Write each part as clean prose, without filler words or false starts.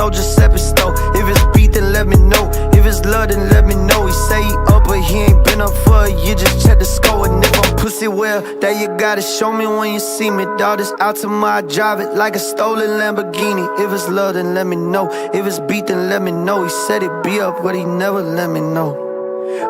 no Giuseppe store. If it's beat, then let me know. If it's love, then let me know. He say he up, but he ain't been up for a year. Just check the score. And if I'm pussy, well, that you gotta show me when you see me. Dog, this out to my drive it like a stolen Lamborghini. If it's love, then let me know. If it's beat, then let me know. He said he'd be up, but he never let me know.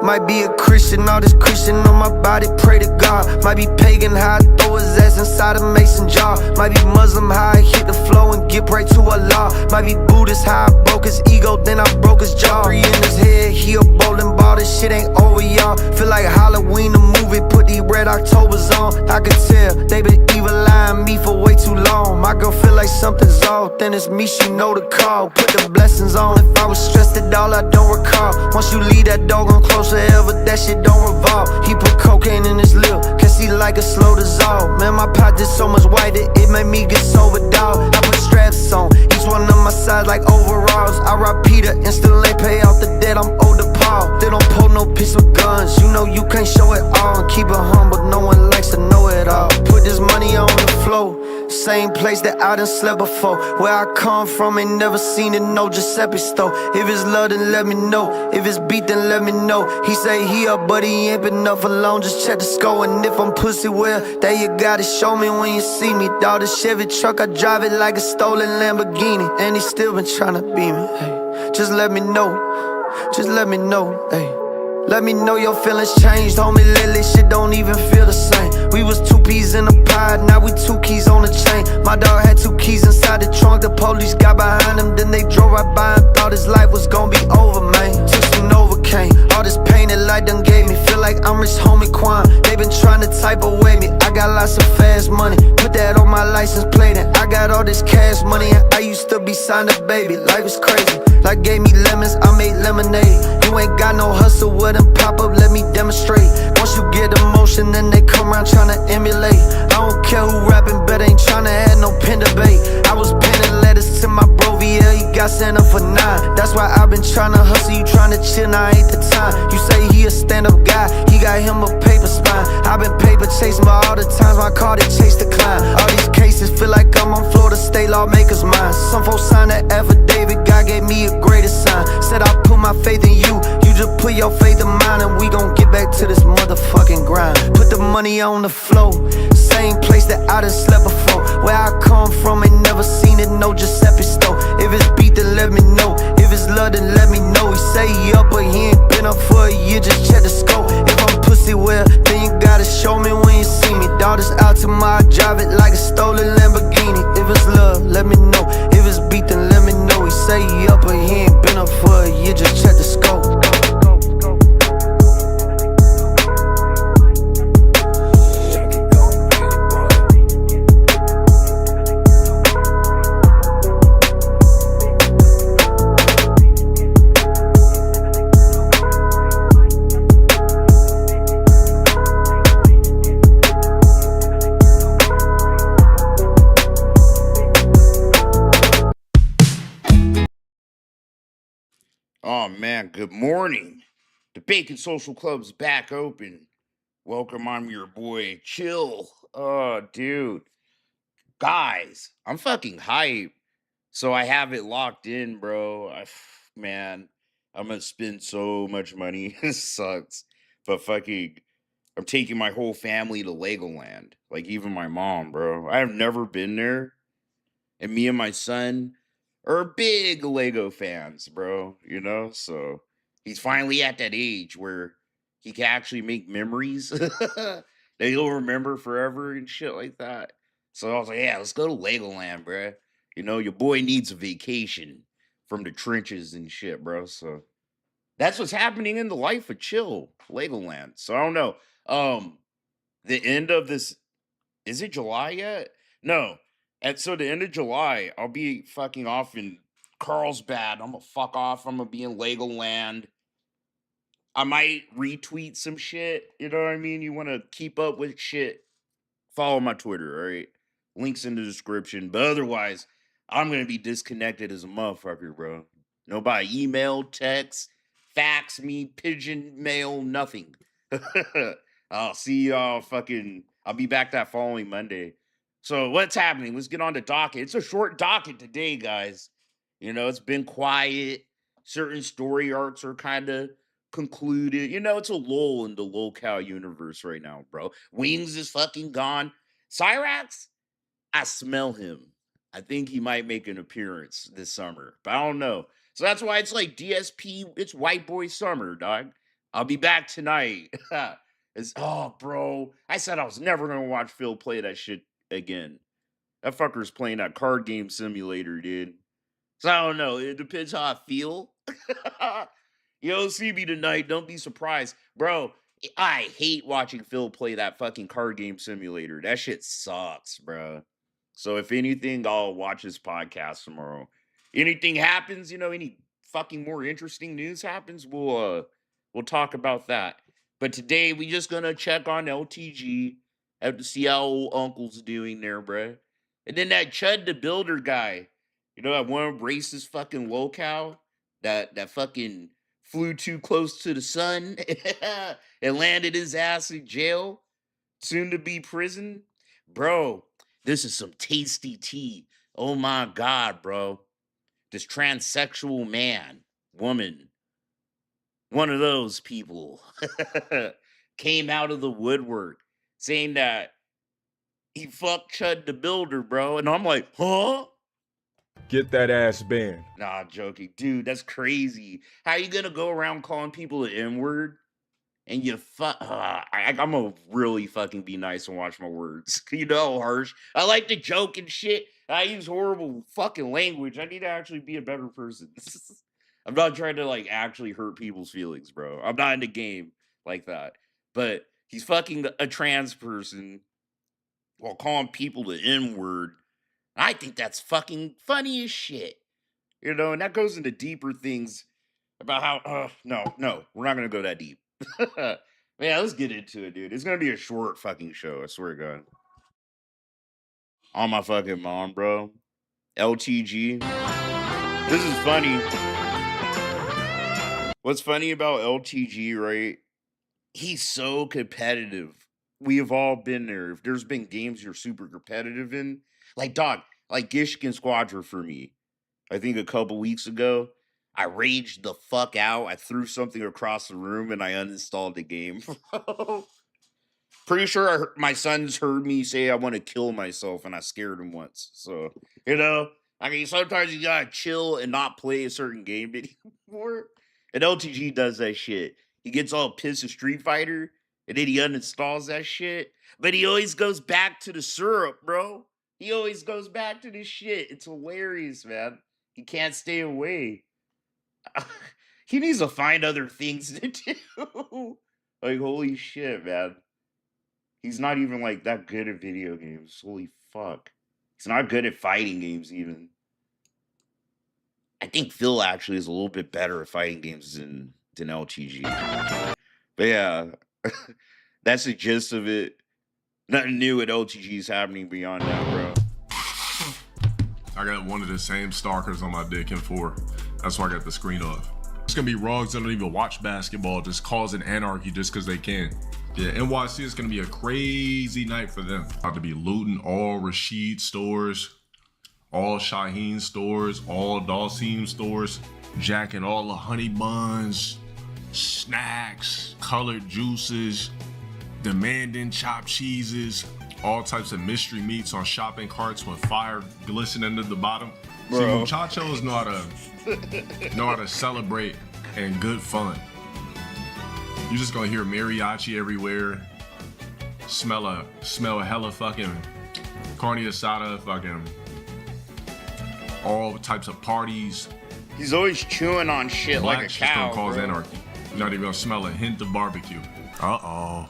Might be a Christian, all this Christian on my body, pray to God. Might be pagan, how I throw his ass inside a mason jar. Might be Muslim, how I hit the flow and get right to Allah. Might be Buddhist, how I broke his ego, then I broke his jaw. 3 in his head, he a bowling ball, this shit ain't over, y'all. Feel like Halloween, the movie, put these red Octobers on. I can tell, they been evil eyeing me for way too long. My girl feel like something's off, then it's me, she know the call. Put the blessings on, if I was stressed at all, I don't recall. Once you leave that dog on close forever, that shit don't revolve. He put cocaine in his lip, cause he like a slow dissolve. Man, my pot did so much white that it made me get sober, dog. I put straps on, each one of my sides like overalls. I rob Peter, instantly pay off the debt, I'm older Paul. They don't pull no piece with guns, you know you can't show it all. And keep it humble, no one likes to know it all. Put this money on the floor, same place that I done slept before. Where I come from, ain't never seen it, no Giuseppe store. If it's love, then let me know. If it's beat, then let me know. He say he up, but he ain't been up alone, just check the score. And if I'm pussy, well, that you gotta show me when you see me. Dog, the Chevy truck, I drive it like a stolen Lamborghini. And he still been tryna be me, hey. Just let me know, just let me know, hey. Let me know your feelings changed, homie, lately shit don't even feel the same. We was 2 peas in a pod, now we 2 keys on the chain. My dog had 2 keys inside the trunk, the police got behind him. Then they drove right by and thought his life was gonna be over, man. Till some Novocaine, all this pain that life done gave me. Feel like I'm rich homie Quan, they been trying to type away me. I got lots of fast money, put that on my license plate. And I got all this cash money, and I used to be signed a baby. Life is crazy, like gave me lemons, I made lemonade. You ain't got no hustle, with them pop up, let me demonstrate. Once you get emotion, then they come around tryna emulate. I don't care who rapping, but ain't tryna have no pen debate. I was penning letters to my bro VL, he got sent up for 9. That's why I've been tryna hustle, you tryna chill, now ain't the time. You say he a stand-up guy, he got him a paper spine. I've been paper chasing, but all the times my car they chase the climb. All these cases feel like I'm on Florida State lawmakers' mind. Some folks signed that affidavit, God gave me a greater sign. Said I put my faith in you, you just put your faith in mine, and we gon' get back to this motherfucking grind. Put the money on the floor, same place that I done slept before. Where I come from, ain't never seen it, no Giuseppe store. If it's beat, then let me know. If it's love, then let me know. He say he up, but he ain't been up for a year, just check the scope. If I'm pussy, well, then you gotta show me when you see me. Dog, this out to my drive it like a stolen Lamborghini. If it's love, let me know. If it's beat, then let me know. He say he up, but he ain't been up for a year, just check the scope. Oh man, good morning. The Bacon Social Club's back open. Welcome, I'm your boy, Chill. Oh, dude. Guys, I'm fucking hype. So I have it locked in, bro. Man, I'm gonna spend so much money. It sucks. But fucking, I'm taking my whole family to Legoland. Like, even my mom, bro. I have never been there. And me and my son are big Lego fans, bro. You know, so he's finally at that age where he can actually make memories that he'll remember forever and shit like that. So I was like, yeah, let's go to Legoland, bro. You know, your boy needs a vacation from the trenches and shit, bro. So that's what's happening in the life of Chill, Legoland. So I don't know. The end of this, is it July yet? No. And so the end of July, I'll be fucking off in Carlsbad. I'm gonna fuck off. I'm gonna be in Legoland. I might retweet some shit. You know what I mean? You want to keep up with shit? Follow my Twitter, all right? Links in the description. But otherwise, I'm gonna be disconnected as a motherfucker, bro. Nobody email, text, fax me, pigeon mail, nothing. I'll see y'all fucking. I'll be back that following Monday. So what's happening? Let's get on the docket. It's a short docket today, guys. You know, it's been quiet. Certain story arcs are kind of concluded. You know, it's a lull in the Lolcow universe right now, bro. Wings is fucking gone. Cyrax, I smell him. I think he might make an appearance this summer, but I don't know. So that's why it's like DSP, it's white boy summer, dog. I'll be back tonight. Oh, bro. I said I was never gonna watch Phil play that shit again. That fucker's playing that card game simulator, dude. So I don't know. It depends how I feel. You don't see me tonight. Don't be surprised. Bro, I hate watching Phil play that fucking card game simulator. That shit sucks, bro. So if anything, I'll watch his podcast tomorrow. Anything happens, you know, any fucking more interesting news happens, we'll talk about that. But today we just gonna check on LTG, have to see how old Uncle's doing there, bro. And then that Chud the Builder guy, you know, that one racist fucking Lolcow that fucking flew too close to the sun and landed his ass in jail, soon to be prison. Bro, this is some tasty tea. Oh my God, bro. This transsexual man, woman, one of those people came out of the woodwork saying that he fucked Chud the Builder, bro. And I'm like, huh? Get that ass banned. Nah, I'm joking. Dude, that's crazy. How you gonna go around calling people the N-word? And you I'm gonna really fucking be nice and watch my words. You know, harsh. I like to joke and shit. I use horrible fucking language. I need to actually be a better person. I'm not trying to like actually hurt people's feelings, bro. I'm not in the game like that. But he's fucking a trans person while calling people the N-word. I think that's fucking funny as shit. You know, and that goes into deeper things about how, no, we're not going to go that deep. Yeah, let's get into it, dude. It's going to be a short fucking show, I swear to God. On my fucking mom, bro. LTG. This is funny. What's funny about LTG, right? He's so competitive. We have all been there. If there's been games you're super competitive in, like, dog, like Gishkin Squadron for me. I think a couple weeks ago, I raged the fuck out. I threw something across the room and I uninstalled the game. Pretty sure my sons heard me say I want to kill myself and I scared him once. So, you know, I mean, sometimes you gotta chill and not play a certain game anymore. And LTG does that shit. He gets all pissed at Street Fighter and then he uninstalls that shit. But he always goes back to the syrup, bro. He always goes back to this shit. It's hilarious, man. He can't stay away. He needs to find other things to do. Like, holy shit, man. He's not even, like, that good at video games. Holy fuck. He's not good at fighting games, even. I think Phil actually is a little bit better at fighting games than LTG. But yeah, that's the gist of it. Nothing new at LTG is happening beyond that, bro. I got one of the same stalkers on my dick in 4. That's why I got the screen off. It's gonna be rogues that don't even watch basketball, just causing anarchy just because they can. Yeah, NYC is gonna be a crazy night for them. About to be looting all Rashid stores, all Shaheen stores, all Dalsim stores, jacking all the honey buns, snacks, colored juices, demanding chopped cheeses, all types of mystery meats on shopping carts with fire glistening at the bottom. Bro. See, muchachos know how to celebrate and good fun. You're just gonna hear mariachi everywhere, smell a hella fucking carne asada, fucking all types of parties. He's always chewing on shit like a Blacks cow, just gonna cause bro. anarchy. You're not even gonna smell a hint of barbecue. Uh-oh.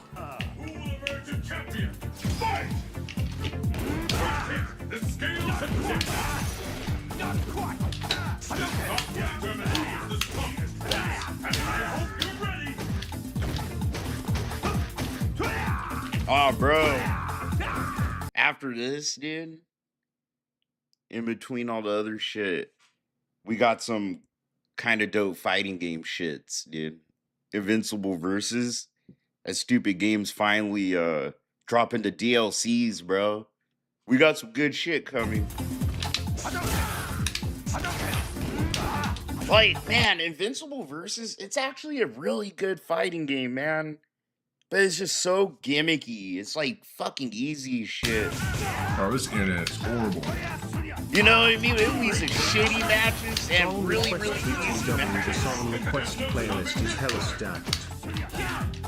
Oh, bro. After this, dude, in between all the other shit, we got some kind of dope fighting game shits, dude. Invincible Versus. That stupid game's finally dropping the DLCs, bro. We got some good shit coming. Like, man, Invincible Versus, it's actually a really good fighting game, man. But it's just so gimmicky. It's like fucking easy as shit. Oh, this internet is horrible. You know what I mean? At least it's shitty matches and really, really easy The matches. song request playlist is hella stacked.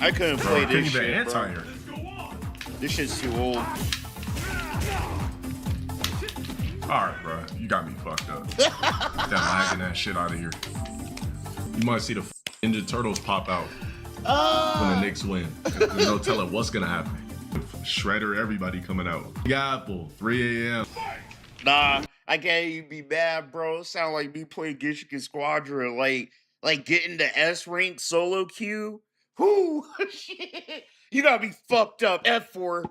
I couldn't play Couldn't this even shit, bro. anti-her. This shit's too old. Alright, bro. You got me fucked up. That lagging that shit out of here. You might see the Ninja Turtles pop out when the Knicks win. There's no telling what's gonna happen. Shredder, everybody coming out. Big Apple, 3 a.m. Nah, I can't even be mad, bro. It sound like me playing Gishikin Squadron, like getting the S rank solo queue. Whoo, shit. You gotta be fucked up. F4,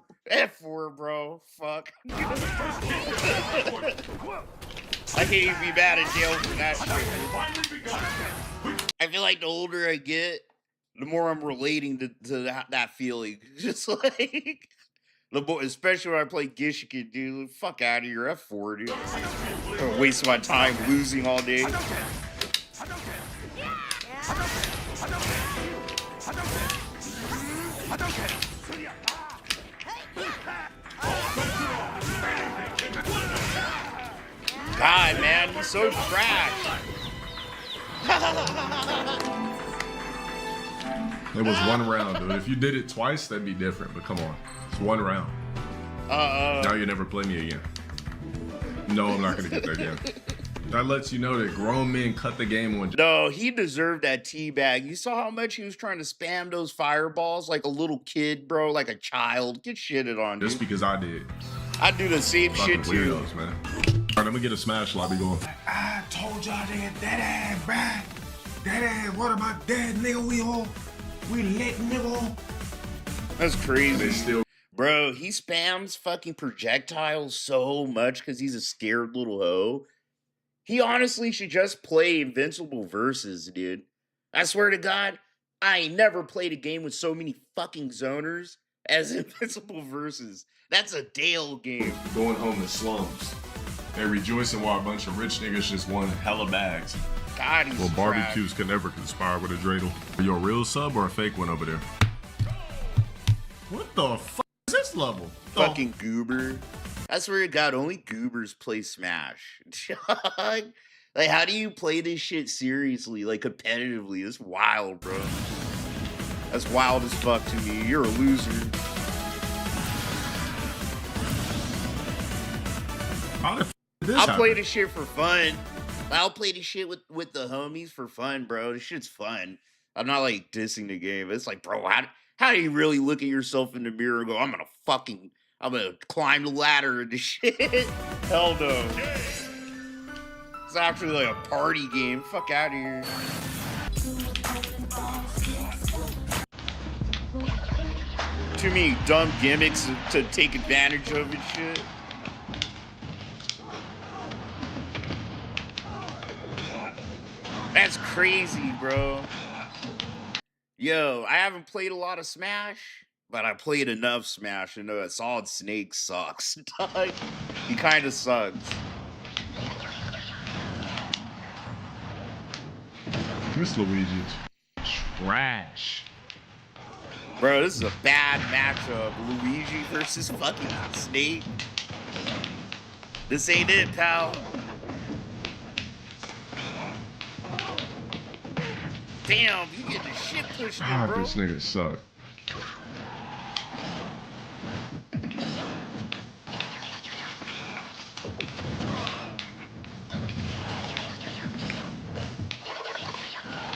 bro. Fuck. I can't even be mad at Dale for that shit. I feel like the older I get, the more I'm relating to that feeling. Just like, the more, especially when I play Gishikin, dude. Fuck out of here, F4, dude. I'm wasting my time losing all day. God, man, he's so trash. It was one round, dude. If you did it twice, that'd be different. But come on, it's one round. Now you never play me again. No, I'm not gonna get that again. That lets you know that grown men cut the game on. No, he deserved that teabag. You saw how much he was trying to spam those fireballs like a little kid, bro, like a child. Get shitted on, dude. Just because I did. I do the same Fucking shit too. weirdos, man. All right, let me get a smash lobby going. I told y'all that ass, bruh. That ass, what about that, nigga? We lit, nigga. That's They crazy. still Bro, he spams fucking projectiles so much because he's a scared little hoe. He honestly should just play Invincible Versus, dude. I swear to God, I ain't never played a game with so many fucking zoners as Invincible Versus. That's a Dale game. going home to slums. They rejoicing while a bunch of rich niggas just won hella bags. God, he's Well, trash. barbecues can never conspire with a dreidel. Are you a real sub or a fake one over there? What the fuck is this level? Fucking goober. I swear to God, only goobers play Smash. Like, how do you play this shit seriously, like competitively? It's wild, bro. That's wild as fuck to me. You're a loser. How the f did this I'll play happen? this shit for fun. I'll play this shit with the homies for fun, bro. This shit's fun. I'm not like dissing the game. It's like, bro, how do you really look at yourself in the mirror and go, I'm gonna climb the ladder and this shit? Hell no. It's actually like a party game. Fuck out of here. Too many dumb gimmicks to take advantage of and shit. That's crazy, bro. Yo, I haven't played a lot of Smash, but I played enough Smash to know that Solid Snake sucks. Dog. He kind of sucks. This Luigi is trash. Bro, this is a bad matchup. Luigi versus fucking Snake. This ain't it, pal. Damn, you get the shit pushed in, God, bro. this nigga suck.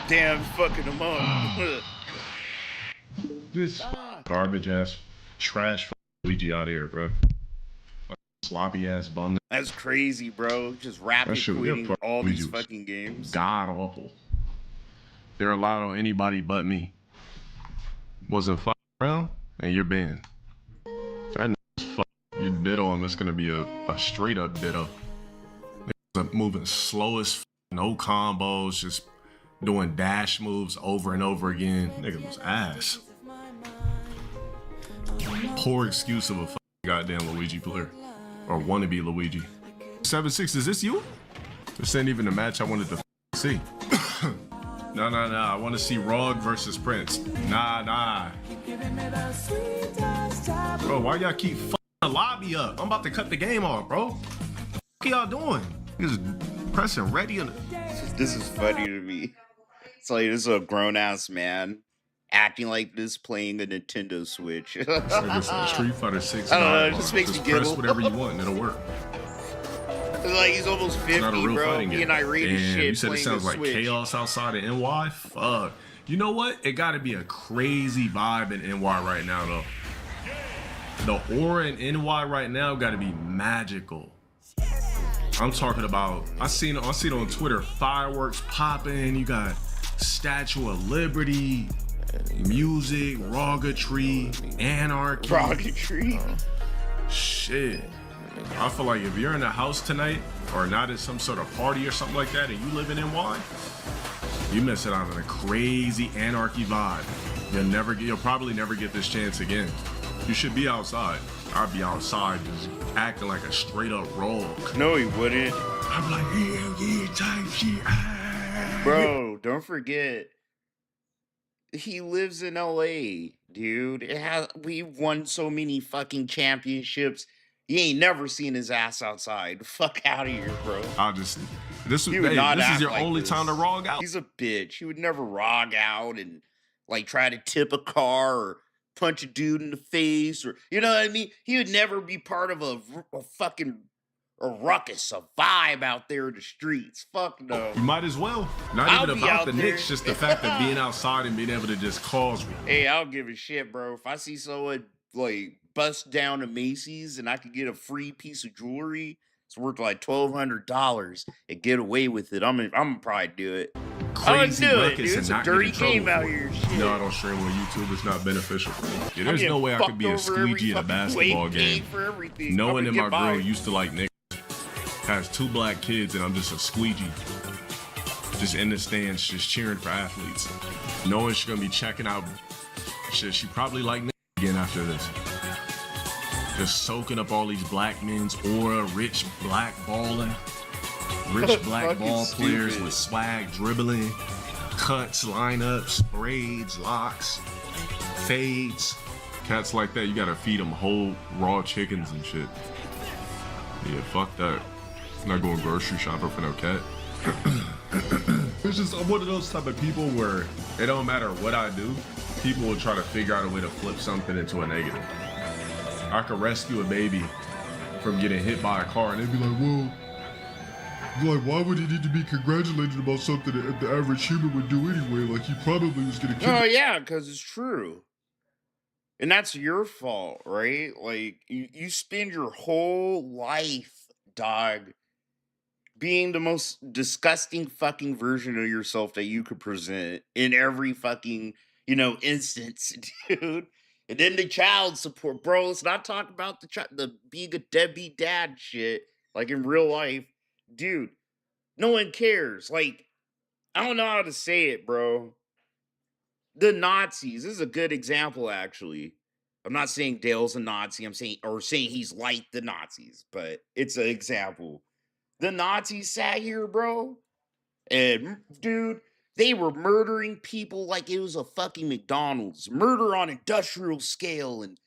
Damn, fucking him up. This garbage ass, trash Luigi out of here, bro. Sloppy ass bun. That's crazy, bro. Just rapid shit, quitting yeah, all these Luigi was fucking games. God awful. They're allowed on anybody but me. Wasn't fucking around, and you're banned. That fuck you ditto him. It's gonna be a straight up ditto. Niggas moving slow as f, no combos, just doing dash moves over and over again. Nigga was ass. poor excuse of a goddamn Luigi player. Or wannabe Luigi. 7-6, is this you? This ain't even the match I wanted to see. No, I want to see Rog versus Prince. Nah. Bro, why y'all keep the lobby up? I'm about to cut the game off, bro. What y'all doing? Just pressing ready. This is funny to me. It's like this is a grown ass man acting like this playing a Nintendo Switch. It's like this Street Fighter 6. I don't know, it just makes me press giggle. whatever you want and it'll work. It's like he's almost 50, Not a real bro. fighting He game. and I rate his Damn, shit. you said it playing sounds the like Switch. chaos outside of NY? Fuck. You know what? It gotta be a crazy vibe in NY right now, though. The aura in NY right now gotta be magical. I'm talking about, I seen it on Twitter, fireworks popping, you got Statue of Liberty, music, rogatry, anarchy. Rocketry. Shit. I feel like if you're in a house tonight or not at some sort of party or something like that and you live in NY, you missing out on a crazy anarchy vibe. You'll probably never get this chance again. You should be outside. I'd be outside just acting like a straight up rogue. No, he wouldn't. I'm like, hell yeah, type shit. Bro, don't forget. He lives in LA, dude. We've won so many fucking championships. You ain't never seen his ass outside. Fuck out of here, bro. This He would not is act your like only this. time to rog out. He's a bitch. He would never rog out and like try to tip a car or punch a dude in the face or you know what I mean. He would never be part of a fucking ruckus, a vibe out there in the streets. Fuck no. You might as well. Not I'll even be about out the there. Knicks, just the fact of being outside and being able to just cause me. Hey, I don't give a shit, bro. If I see someone like bust down to Macy's and I could get a free piece of jewelry, it's worth like $1,200 and get away with it. I'm gonna probably do it. Crazy do it, ruckus dude. and It's a not get dirty in trouble game out for it. here. Shit. No, I don't stream on YouTube. It's not beneficial for me. Yeah, there's I'm no way I getting could be a fucked over every squeegee in a fucking basketball way, game. paid for everything. Knowing that I'm my gonna get girl by. used to like Nick, has 2 black kids, and I'm just a squeegee. Just in the stands, just cheering for athletes. Knowing she's gonna be checking out shit, she probably like Nick again after this. Just soaking up all these black men's aura, rich black baller, rich black Fucking ball players stupid. with swag, dribbling, cuts, lineups, braids, locks, fades. Cats like that, you gotta feed them whole raw chickens and shit. Yeah, fuck that. I'm not going grocery shopping for no cat. It's just, I'm one of those type of people where it don't matter what I do, people will try to figure out a way to flip something into a negative. I could rescue a baby from getting hit by a car and they'd be like, well, like, why would he need to be congratulated about something that the average human would do anyway? Like, he probably was gonna kill Oh yeah, because it's true. And that's your fault, right? Like, you spend your whole life, dog, being the most disgusting fucking version of yourself that you could present in every fucking, instance, dude. And then the child support, bro. Let's not talk about the being a deadbeat dad shit, like in real life. Dude, no one cares. Like, I don't know how to say it, bro. The Nazis, this is a good example, actually. I'm not saying Dale's a Nazi. I'm saying he's like the Nazis, but it's an example. The Nazis sat here, bro, and dude, they were murdering people like it was a fucking McDonald's. Murder on industrial scale and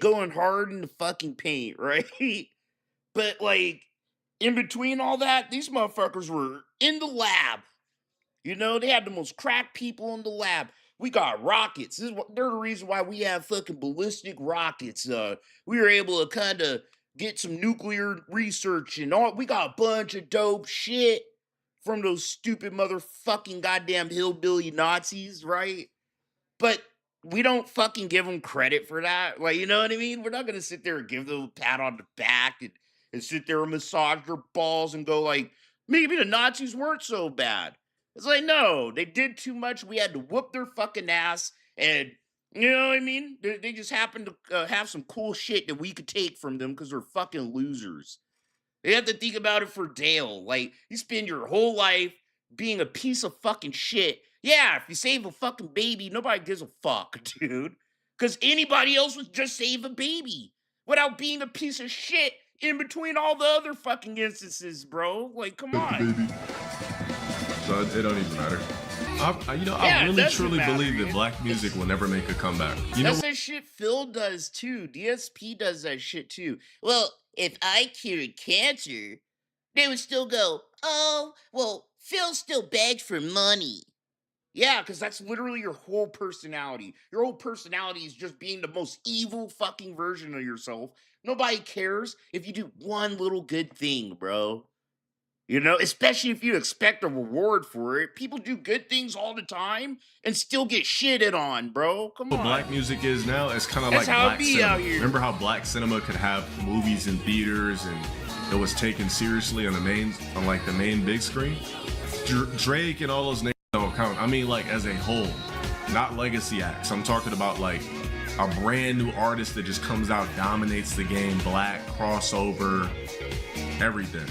going hard in the fucking paint, right? But like, in between all that, these motherfuckers were in the lab. They had the most crack people in the lab. We got rockets. They're the reason why we have fucking ballistic rockets. We were able to kind of get some nuclear research and all. We got a bunch of dope shit from those stupid motherfucking goddamn hillbilly Nazis, right? But we don't fucking give them credit for that. Like, you know what I mean? We're not going to sit there and give them a pat on the back and sit there and massage their balls and go like, maybe the Nazis weren't so bad. It's like, no, they did too much. We had to whoop their fucking ass. And, you know what I mean? They just happened to have some cool shit that we could take from them because they're fucking losers. You have to think about it for Dale. Like, you spend your whole life being a piece of fucking shit. Yeah, if you save a fucking baby, nobody gives a fuck, dude. Because anybody else would just save a baby without being a piece of shit in between all the other fucking instances, bro. Like, come on. Baby. So it don't even matter. I Yeah, it really doesn't truly matter. believe that black music will never make a comeback. You know, That's that shit Phil does too. DSP does that shit too. Well, if I cured cancer, they would still go, oh, well, Phil still begs for money. Yeah, because that's literally your whole personality. Your whole personality is just being the most evil fucking version of yourself. Nobody cares if you do one little good thing, bro. You know, especially if you expect a reward for it. People do good things all the time and still get shitted on, bro. Come what on. black music is now, it's kind of like That's how it black be cinema. out here. Remember how black cinema could have movies in theaters and it was taken seriously on the main big screen? Drake and all those names don't count. I mean, like, as a whole, not legacy acts. I'm talking about like a brand new artist that just comes out, dominates the game, black, crossover, everything.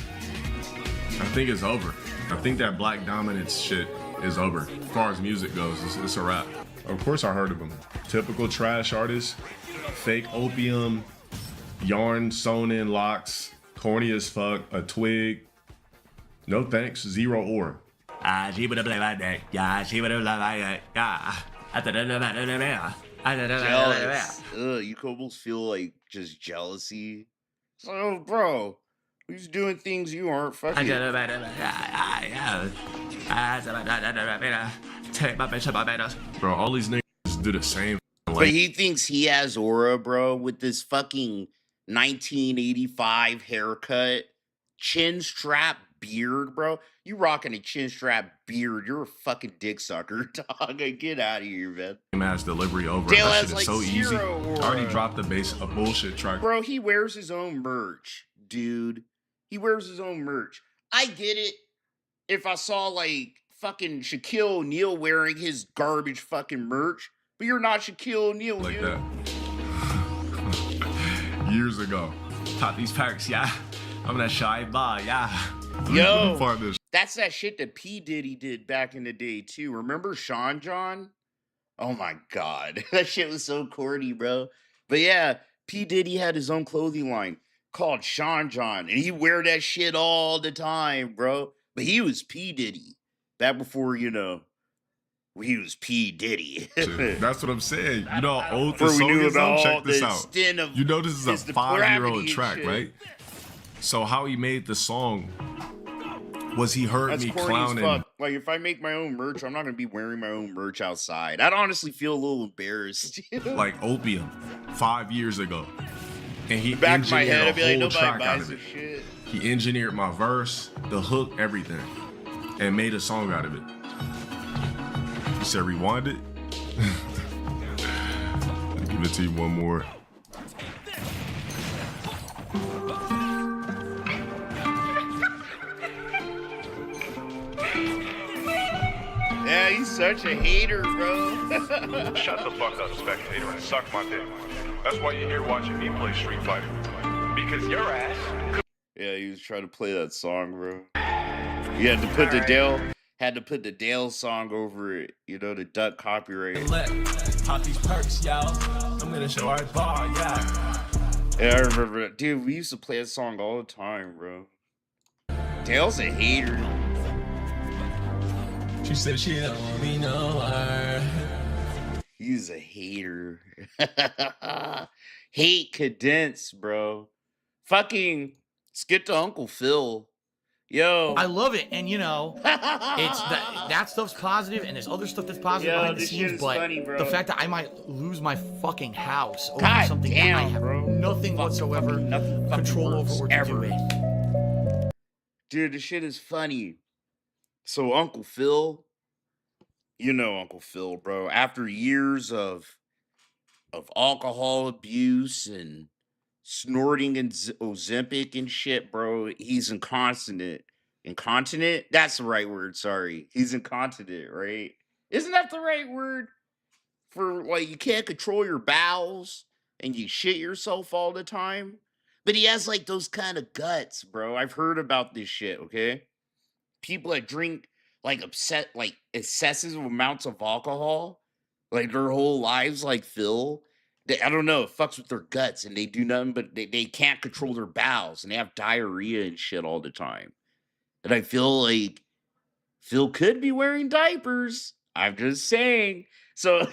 I think it's over. I think that black dominance shit is over. As far as music goes, it's a wrap. Of course I heard of him. Typical trash artist, fake opium, yarn sewn in locks, corny as fuck, a twig. No thanks, zero ore. Jealous. Ugh, you could almost feel like just jealousy. So, oh, bro, who's doing things you aren't fucking. Bro, all these niggas do the same. But he thinks he has aura, bro, with this fucking 1985 haircut, chin strap beard, bro. You rocking a chin strap beard, you're a fucking dick sucker, dog. Get out of here, man. Ass delivery over. Dale That has shit is like so easy. I zero aura. already dropped the base, a bullshit track. Bro, he wears his own merch, dude. He wears his own merch. I get it if I saw like fucking Shaquille O'Neal wearing his garbage fucking merch, but you're not Shaquille O'Neal, Like dude. that. Years ago. Pop these perks, yeah. I'm that shy bar, yeah. Yo, Part this. that's that shit that P. Diddy did back in the day, too. Remember Sean John? Oh my God. That shit was so corny, bro. But yeah, P. Diddy had his own clothing line called Sean John, and he wear that shit all the time, bro. But he was P. Diddy. Back before, you know, he was P. Diddy. That's what I'm saying. You know how old Before this we song knew is? Though? about Check this the out. stint of You know this is a his 5-year-old depravity and track, shit. right? So how he made the song was he heard That's me corny clowning. as fuck. Like, if I make my own merch, I'm not gonna be wearing my own merch outside. I'd honestly feel a little embarrassed. Like Opium 5 years ago. And he Back of my engineered head, a I'd be like, whole nobody track out buys of it. this shit. He engineered my verse, the hook, everything, and made a song out of it. He said, rewind it. I'll give it to you one more. Yeah, he's such a hater, bro. Shut the fuck up, spectator, and suck my dick. That's why you're here watching me play Street Fighter. Because your ass. Yeah, he was trying to play that song, bro. You had to put the Dale song over it, you know, to duck copyright. Pop these perks, y'all. I'm gonna show our bar, yeah. Yeah, I remember that. Dude, we used to play that song all the time, bro. Dale's a hater. She said she don't want me no her. He's a hater. Hate condensed, bro. Fucking skip to Uncle Phil. Yo. I love it, and you know, it's that stuff's positive, and there's other stuff that's positive Yo, behind the this shit scenes. is But funny, bro. the fact that I might lose my fucking house over God something damn, I have bro. nothing whatsoever nothing fucking control over works or to ever. do it. Dude, this shit is funny. So Uncle Phil, you know Uncle Phil, bro. After years of alcohol abuse and snorting and Ozempic and shit, bro, he's incontinent. Incontinent? That's the right word, sorry. He's incontinent, right? Isn't that the right word? For, like, you can't control your bowels and you shit yourself all the time? But he has, like, those kind of guts, bro. I've heard about this shit, okay? People that drink, like, excessive amounts of alcohol, like, their whole lives, like Phil, I don't know, it fucks with their guts, and they do nothing, but they can't control their bowels, and they have diarrhea and shit all the time. And I feel like Phil could be wearing diapers. I'm just saying. So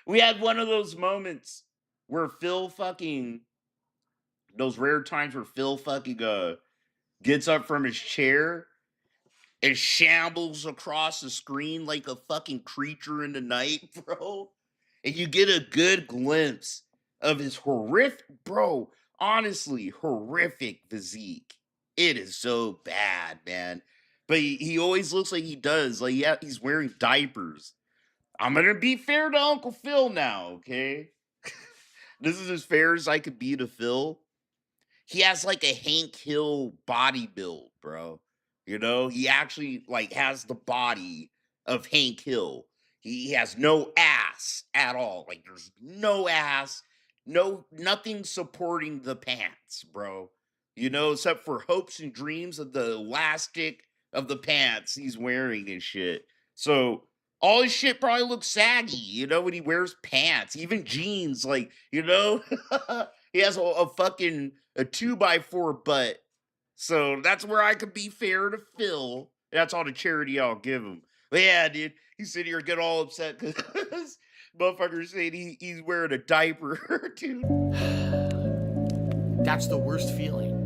we had one of those moments where Phil fucking, those rare times where Phil fucking gets up from his chair and shambles across the screen like a fucking creature in the night, bro. And you get a good glimpse of his horrific, bro, honestly, horrific physique. It is so bad, man. But he always looks like he does. Like, yeah, he's wearing diapers. I'm going to be fair to Uncle Phil now, okay? This is as fair as I could be to Phil. He has like a Hank Hill body build, bro. You know, he actually like has the body of Hank Hill. He has no ass at all. Like there's no ass, nothing supporting the pants, bro. You know, except for hopes and dreams of the elastic of the pants he's wearing and shit. So all his shit probably looks saggy, you know, when he wears pants, even jeans, like, you know, he has a fucking a 2x4 butt. So that's where I could be fair to Phil. That's all the charity I'll give him. But yeah, dude, he's sitting here getting all upset because motherfucker said he's wearing a diaper, dude. That's the worst feeling.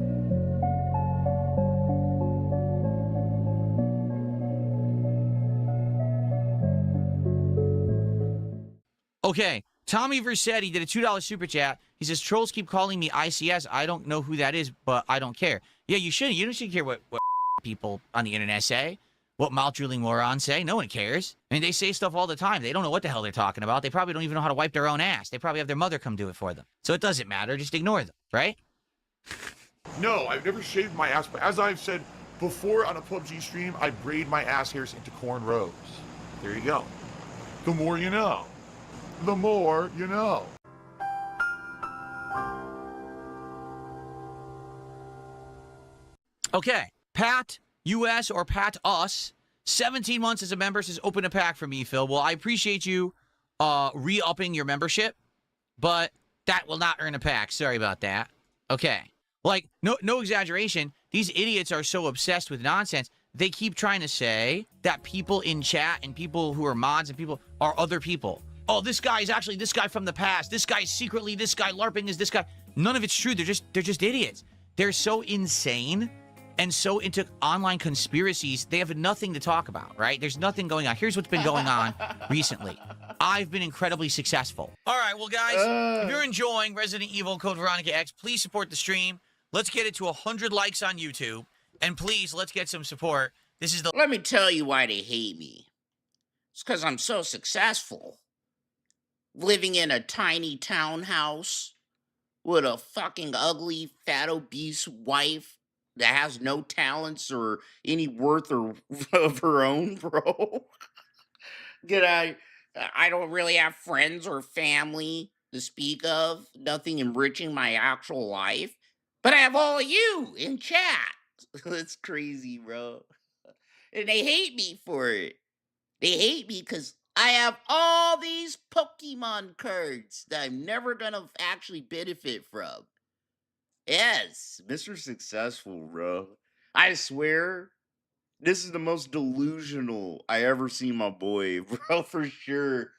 Okay, Tommy Versetti did a $2 super chat. He says, trolls keep calling me ICS. I don't know who that is, but I don't care. Yeah, you shouldn't. You don't should care what people on the internet say, what mouth-drooling morons say. No one cares. I mean, they say stuff all the time. They don't know what the hell they're talking about. They probably don't even know how to wipe their own ass. They probably have their mother come do it for them. So it doesn't matter. Just ignore them, right? No, I've never shaved my ass, but as I've said before on a PUBG stream, I braid my ass hairs into cornrows. There you go. The more you know. The more you know. Okay, Pat US or Pat Us, 17 months as a member says open a pack for me, Phil. Well, I appreciate you re-upping your membership, but that will not earn a pack. Sorry about that. Okay. Like, no exaggeration. These idiots are so obsessed with nonsense. They keep trying to say that people in chat and people who are mods and people are other people. Oh, this guy is actually this guy from the past. This guy is secretly this guy. LARPing is this guy. None of it's true. They're just idiots. They're so insane and so into online conspiracies, they have nothing to talk about, right? There's nothing going on. Here's what's been going on recently. I've been incredibly successful. All right, well, guys, if you're enjoying Resident Evil Code Veronica X, please support the stream. Let's get it to 100 likes on YouTube. And please, let's get some support. This is the... Let me tell you why they hate me. It's because I'm so successful. Living in a tiny townhouse with a fucking ugly, fat, obese wife that has no talents or any worth or of her own, bro. I don't really have friends or family to speak of. Nothing enriching my actual life. But I have all of you in chat. That's crazy, bro. And they hate me for it. They hate me because I have all these Pokemon cards that I'm never gonna actually benefit from. Yes, Mr. Successful, bro. I swear, this is the most delusional I ever seen my boy, bro, for sure.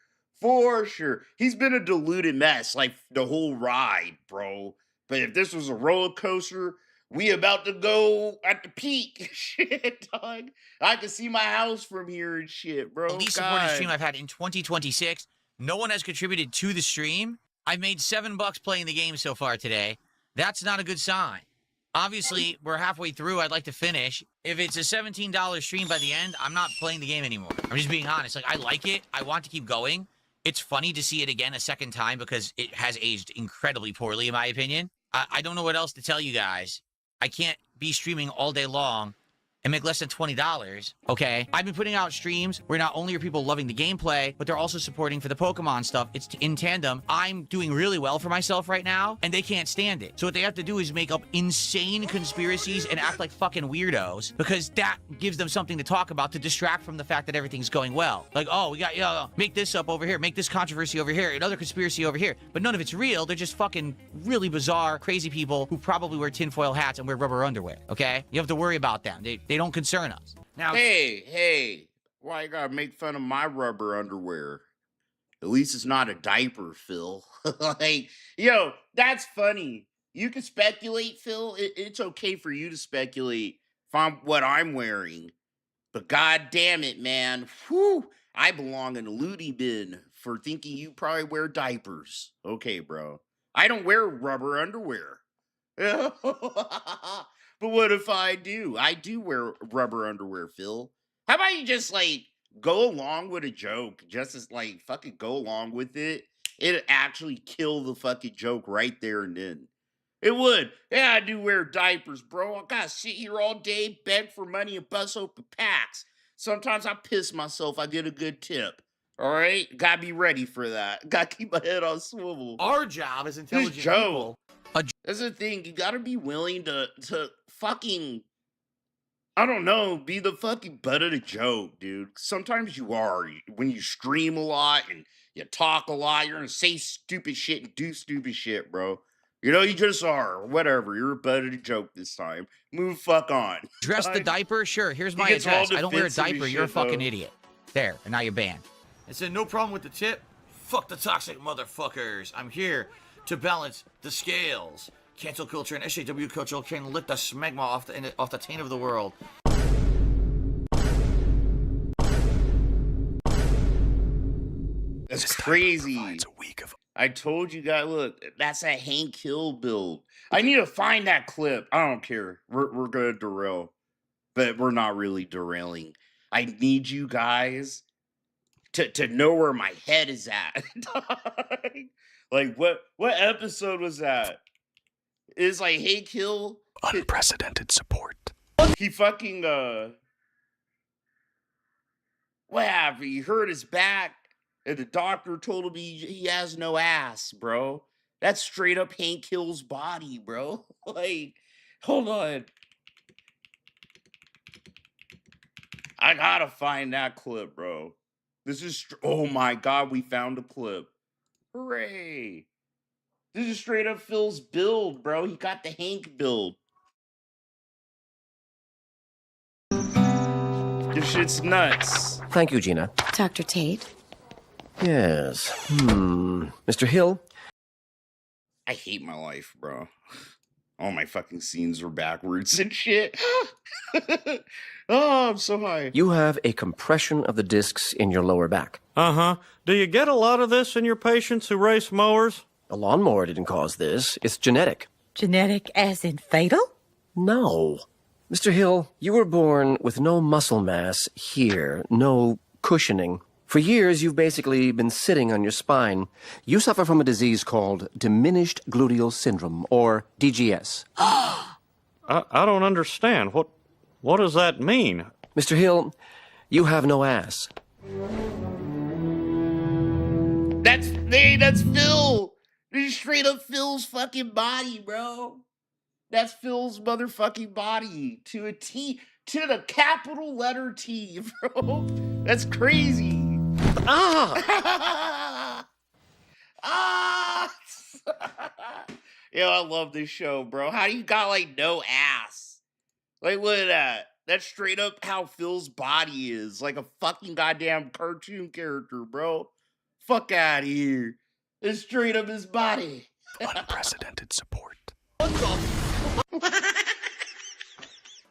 For sure. He's been a deluded mess, like, the whole ride, bro. But if this was a roller coaster, we about to go at the peak. Shit, dog. I can see my house from here and shit, bro. The least supported stream I've had in 2026. No one has contributed to the stream. I've made $7 playing the game so far today. That's not a good sign. Obviously, we're halfway through. I'd like to finish. If it's a $17 stream by the end, I'm not playing the game anymore. I'm just being honest. Like, I like it. I want to keep going. It's funny to see it again a second time because it has aged incredibly poorly, in my opinion. I don't know what else to tell you guys. I can't be streaming all day long and make less than $20, okay? I've been putting out streams where not only are people loving the gameplay, but they're also supporting for the Pokemon stuff. It's in tandem. I'm doing really well for myself right now, and they can't stand it. So what they have to do is make up insane conspiracies and act like fucking weirdos, because that gives them something to talk about to distract from the fact that everything's going well. Like, oh, we got, make this up over here, make this controversy over here, another conspiracy over here. But none of it's real. They're just fucking really bizarre, crazy people who probably wear tinfoil hats and wear rubber underwear, okay? You have to worry about them. They don't concern us. Now, Hey, why you gotta make fun of my rubber underwear? At least it's not a diaper, Phil. Like, yo, that's funny. You can speculate, Phil. It's okay for you to speculate what I'm wearing. But god damn it, man. Whew, I belong in a loony bin for thinking you probably wear diapers. Okay, bro. I don't wear rubber underwear. But what if I do? I do wear rubber underwear, Phil. How about you just, like, go along with a joke? Just as, like, fucking go along with it. It'd actually kill the fucking joke right there and then. It would. Yeah, I do wear diapers, bro. I gotta sit here all day, beg for money, and bust open packs. Sometimes I piss myself. I get a good tip. All right? Gotta be ready for that. Gotta keep my head on swivel. our job as intelligent Joe. people. That's the thing. You gotta be willing to fucking, I don't know, be the fucking butt of the joke, dude. Sometimes you are. When you stream a lot and you talk a lot, you're gonna say stupid shit and do stupid shit, bro. You know, you just are. Whatever. You're a butt of the joke this time. Move fuck on. Dress the diaper? Sure, here's my gets all address. I don't wear a defensive and diaper. You're a shit, fucking though. idiot. There, and now you're banned. I said, no problem with the tip. Fuck the toxic motherfuckers. I'm here to balance the scales. Cancel culture and SJW culture can lick the smegma off the taint of the world. That's crazy. I told you guys, look, that's a Hank Hill build. I need to find that clip. I don't care. We're gonna derail, but we're not really derailing. I need you guys to know where my head is at. Like what episode was that? It's like Hank Hill. Unprecedented support. He fucking what happened? He hurt his back. And the doctor told him he has no ass, bro. That's straight up Hank Hill's body, bro. Like, hold on. I gotta find that clip, bro. This is, oh my God, we found a clip. Hooray. This is straight up Phil's build, bro. He got the Hank build. This shit's nuts. Thank you, Gina. Dr. Tate? Yes. Mr. Hill? I hate my life, bro. All my fucking scenes are backwards and shit. Oh, I'm so high. You have a compression of the discs in your lower back. Uh-huh. Do you get a lot of this in your patients who race mowers? A lawnmower didn't cause this. It's genetic. Genetic as in fatal? No. Mr. Hill, you were born with no muscle mass here, no cushioning. For years, you've basically been sitting on your spine. You suffer from a disease called diminished gluteal syndrome, or DGS. I don't understand. What does that mean? Mr. Hill, you have no ass. That's Phil. This is straight up Phil's fucking body, bro. That's Phil's motherfucking body to a T, to the capital letter T, bro. That's crazy. Ah! Yo, I love this show, bro. How do you got like no ass? Like, look at that. That's straight up how Phil's body is. Like a fucking goddamn cartoon character, bro. Fuck out of here. It's straight up his body. Unprecedented support.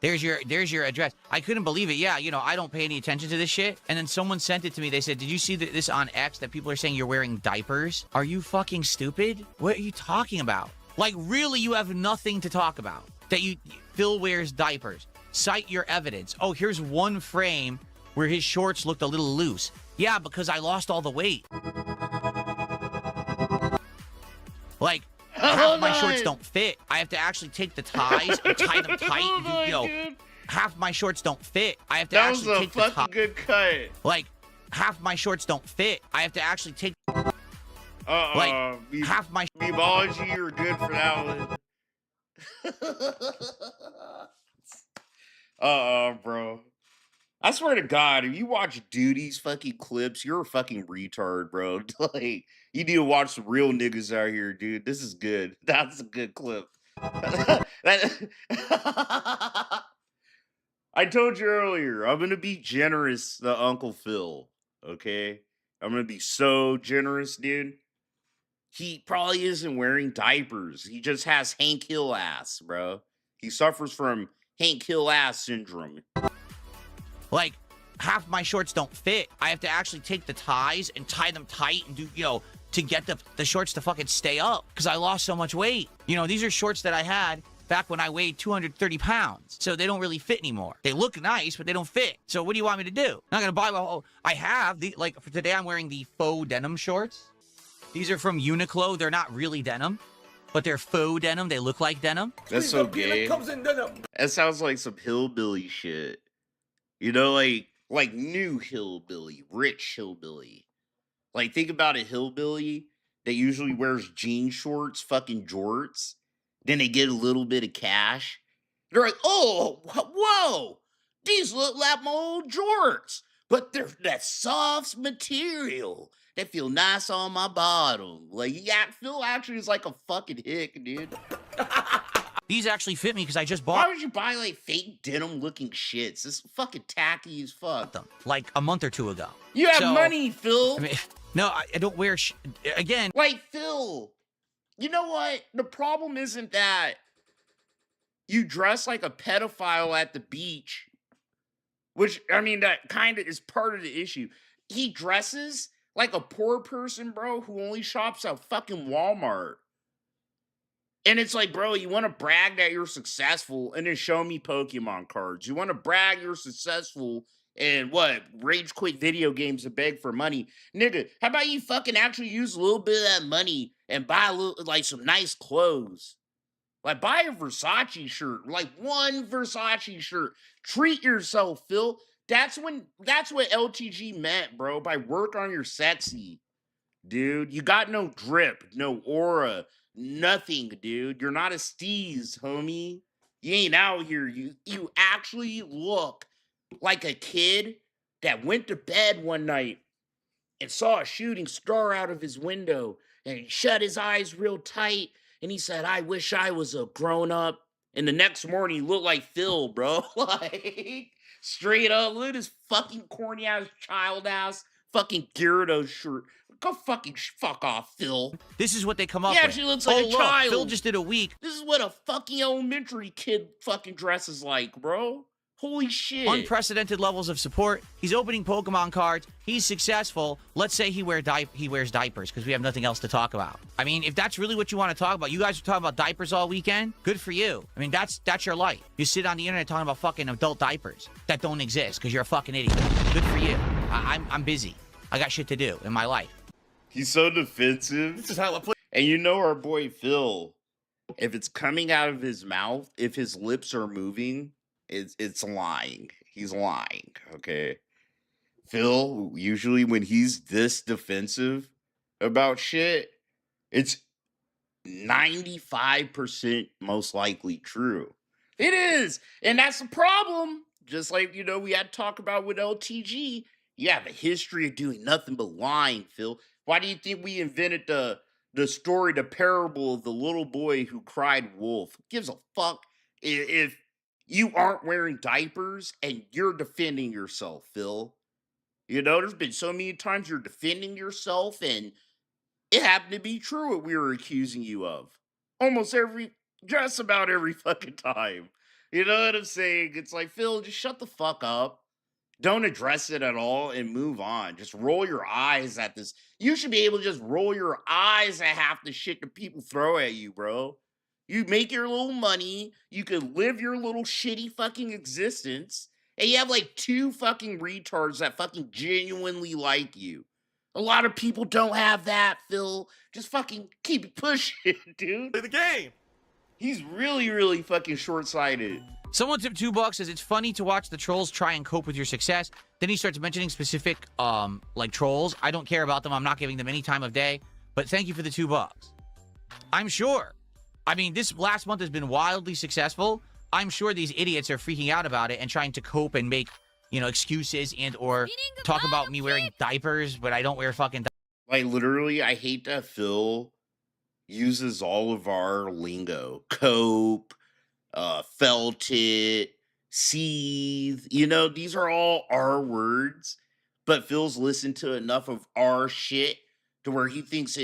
There's your address. I couldn't believe it. Yeah, you know, I don't pay any attention to this shit. And then someone sent it to me. They said, did you see this on X that people are saying you're wearing diapers? Are you fucking stupid? What are you talking about? Like, really, you have nothing to talk about. That Phil wears diapers. Cite your evidence. Oh, here's one frame where his shorts looked a little loose. Yeah, because I lost all the weight. Like, half my shorts don't fit. I have to actually take the ties and tie them tight and do, half my shorts don't fit. I have to That was actually a take the fucking top. good cut. Like, half my shorts don't fit. I have to actually take. Like, half my. Meebology, you were good for that one. Bro. I swear to God, if you watch Duty's fucking clips, you're a fucking retard, bro. Like, you need to watch some real niggas out here, dude. This is good. That's a good clip. I told you earlier, I'm gonna be generous to Uncle Phil. Okay? I'm gonna be so generous, dude. He probably isn't wearing diapers. He just has Hank Hill ass, bro. He suffers from Hank Hill ass syndrome. Like, half my shorts don't fit. I have to actually take the ties and tie them tight and do, to get the shorts to fucking stay up because I lost so much weight. These are shorts that I had back when I weighed 230 pounds. So they don't really fit anymore. They look nice, but they don't fit. So what do you want me to do? I'm not going to buy, I have, for today I'm wearing the faux denim shorts. These are from Uniqlo. They're not really denim, but they're faux denim. They look like denim. That's so gay. That sounds like some hillbilly shit. Like new hillbilly, rich hillbilly. Like, think about a hillbilly that usually wears jean shorts, fucking jorts. Then they get a little bit of cash. They're like, oh, whoa, these look like my old jorts. But they're that soft material that feel nice on my bottom. Like, Phil actually is like a fucking hick, dude. These actually fit me because I just bought. Why would you buy like fake denim looking shits? This is fucking tacky as fuck. Them like a month or two ago. You have money, Phil. I mean, no, I don't wear again. Like, Phil, you know what? The problem isn't that you dress like a pedophile at the beach, which, I mean, that kind of is part of the issue. He dresses like a poor person, bro, who only shops at fucking Walmart. And it's like, bro, you want to brag that you're successful and then show me Pokemon cards. You want to brag you're successful and rage quit video games and beg for money. Nigga, how about you fucking actually use a little bit of that money and buy a little, like, some nice clothes? Like, buy a Versace shirt. Like, one Versace shirt. Treat yourself, Phil. That's what LTG meant, bro, by work on your sexy. Dude, you got no drip, no aura. Nothing, dude. You're not a steez, homie. You ain't out here. You actually look like a kid that went to bed one night and saw a shooting star out of his window and he shut his eyes real tight and he said, I wish I was a grown-up. And the next morning he looked like Phil, bro. Like, straight up, look at his fucking corny-ass, child-ass fucking Gyarados shirt. Go fucking fuck off, Phil. This is what they come up with. He actually looks like a child. Phil just did a week. This is what a fucking elementary kid fucking dresses like, bro. Holy shit. Unprecedented levels of support. He's opening Pokemon cards. He's successful. Let's say he wears diapers because we have nothing else to talk about. I mean, if that's really what you want to talk about, you guys are talking about diapers all weekend. Good for you. I mean, that's your life. You sit on the internet talking about fucking adult diapers that don't exist because you're a fucking idiot. Good for you. I'm busy. I got shit to do in my life. He's so defensive. This is how I play. And you know our boy Phil, if it's coming out of his mouth, if his lips are moving, it's lying. He's lying, okay? Phil, usually when he's this defensive about shit, it's 95% most likely true. It is. And that's the problem. Just like, we had to talk about with LTG. You have a history of doing nothing but lying, Phil. Why do you think we invented the story, the parable of the little boy who cried wolf? Who gives a fuck if you aren't wearing diapers and you're defending yourself, Phil? There's been so many times you're defending yourself and it happened to be true what we were accusing you of. Just about every fucking time. You know what I'm saying? It's like, Phil, just shut the fuck up. Don't address it at all and move on. Just roll your eyes at this. You should be able to just roll your eyes at half the shit that people throw at you, bro. You make your little money. You can live your little shitty fucking existence. And you have like 2 fucking retards that fucking genuinely like you. A lot of people don't have that, Phil. Just fucking keep it pushing, dude. Play the game. He's really, really fucking short-sighted. Someone tipped $2, says it's funny to watch the trolls try and cope with your success. Then he starts mentioning specific, like trolls. I don't care about them. I'm not giving them any time of day. But thank you for the $2. I'm sure. I mean, this last month has been wildly successful. I'm sure these idiots are freaking out about it and trying to cope and make, you know, excuses and or talk about me wearing diapers, but I don't wear fucking diapers. Like, literally, I hate that Phil uses all of our lingo. Cope, felt it, seethe. You know, these are all our words, but Phil's listened to enough of our shit to where he thinks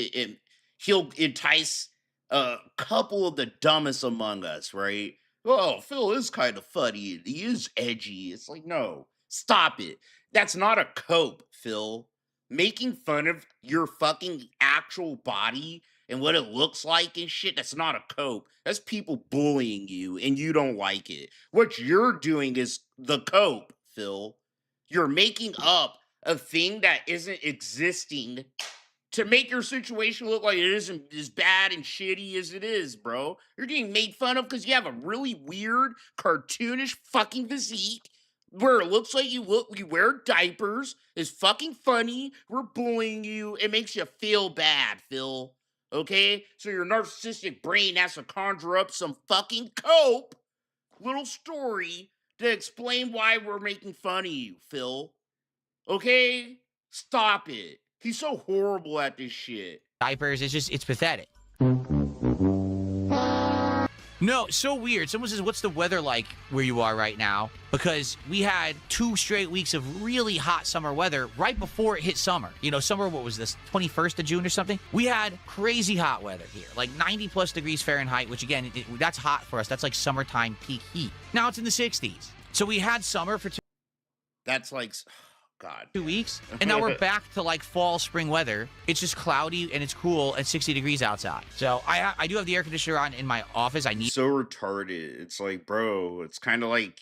he'll entice a couple of the dumbest among us, right? Oh, Phil is kind of funny. He is edgy. It's like, no, stop it. That's not a cope, Phil. Making fun of your fucking actual body and what it looks like and shit, that's not a cope. That's people bullying you and you don't like it. What you're doing is the cope, Phil. You're making up a thing that isn't existing to make your situation look like it isn't as bad and shitty as it is, bro. You're getting made fun of because you have a really weird, cartoonish fucking physique where it looks like you wear diapers. It's fucking funny. We're bullying you. It makes you feel bad, Phil. Okay? So your narcissistic brain has to conjure up some fucking cope little story to explain why we're making fun of you, Phil. Okay? Stop it. He's so horrible at this shit. Diapers, it's pathetic. No, so weird. Someone says, what's the weather like where you are right now? Because we had 2 straight weeks of really hot summer weather right before it hit summer. You know, summer, what was this, 21st of June or something? We had crazy hot weather here, like 90 plus degrees Fahrenheit, which again, that's hot for us. That's like summertime peak heat. Now it's in the 60s. So we had summer for That's like... God. 2 weeks, and now we're back to like fall, spring weather. It's just cloudy and it's cool and 60 degrees outside. So I do have the air conditioner on in my office. I need so retarded. It's like, bro, it's kind of like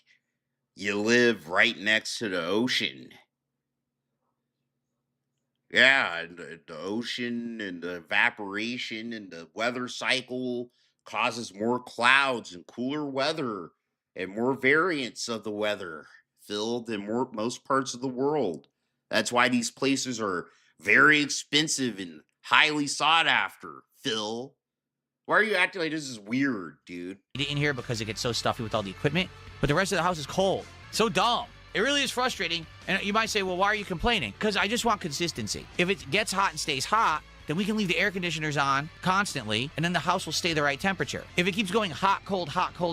you live right next to the ocean. Yeah, and the ocean and the evaporation and the weather cycle causes more clouds and cooler weather and more variants of the weather filled in most parts of the world. That's why these places are very expensive and highly sought after, Phil. Why are you acting like this is weird, dude? in here because it gets so stuffy with all the equipment, but the rest of the house is cold. So dumb. It really is frustrating. And you might say, well, why are you complaining? Because I just want consistency. If it gets hot and stays hot, then we can leave the air conditioners on constantly, and then the house will stay the right temperature. If it keeps going hot, cold,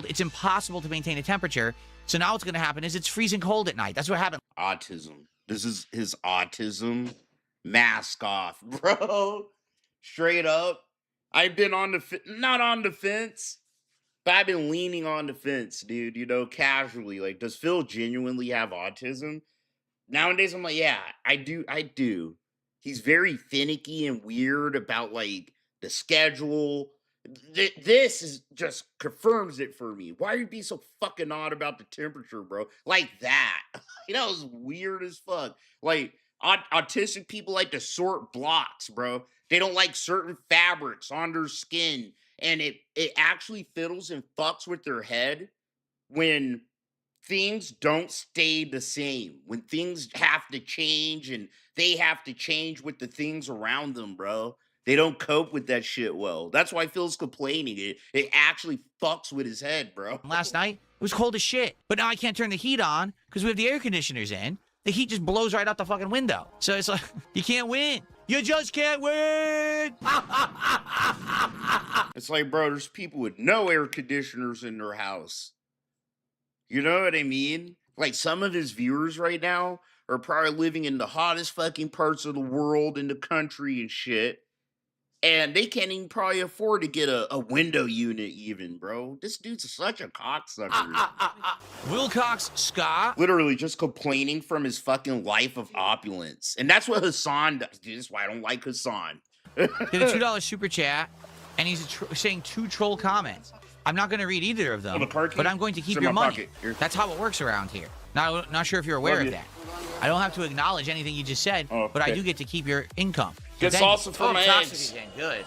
it's impossible to maintain a temperature. So now what's going to happen is it's freezing cold at night. That's what happened. Autism. This is his autism. Mask off, bro. Straight up. I've been not on the fence, but I've been leaning on the fence, dude. You know, casually. Like, does Phil genuinely have autism? Nowadays, I'm like, yeah, I do. He's very finicky and weird about, like, the schedule. This is just confirms it for me. Why are you being so fucking odd about the temperature, bro? Like that. You know, it's weird as fuck. Like, autistic people like to sort blocks, bro. They don't like certain fabrics on their skin. And it actually fiddles and fucks with their head when things don't stay the same. When things have to change and they have to change with the things around them, bro. They don't cope with that shit well. That's why Phil's complaining. It actually fucks with his head, bro. Last night, it was cold as shit. But now I can't turn the heat on because we have the air conditioners in. The heat just blows right out the fucking window. So it's like, you can't win. You just can't win. It's like, bro, there's people with no air conditioners in their house. You know what I mean? Like, some of his viewers right now are probably living in the hottest fucking parts of the world, in the country and shit. And they can't even probably afford to get a window unit even, bro. This dude's such a cocksucker. Wilcox Scott. Literally just complaining from his fucking life of opulence. And that's what Hassan does. Dude, that's why I don't like Hassan. Did a $2 super chat, and he's saying 2 troll comments. I'm not going to read either of them, but I'm going to keep your money. That's how it works around here. Now, not sure if you're aware of that. I don't have to acknowledge anything you just said, but I do get to keep your income. Get salsa for my eggs. Again. Good.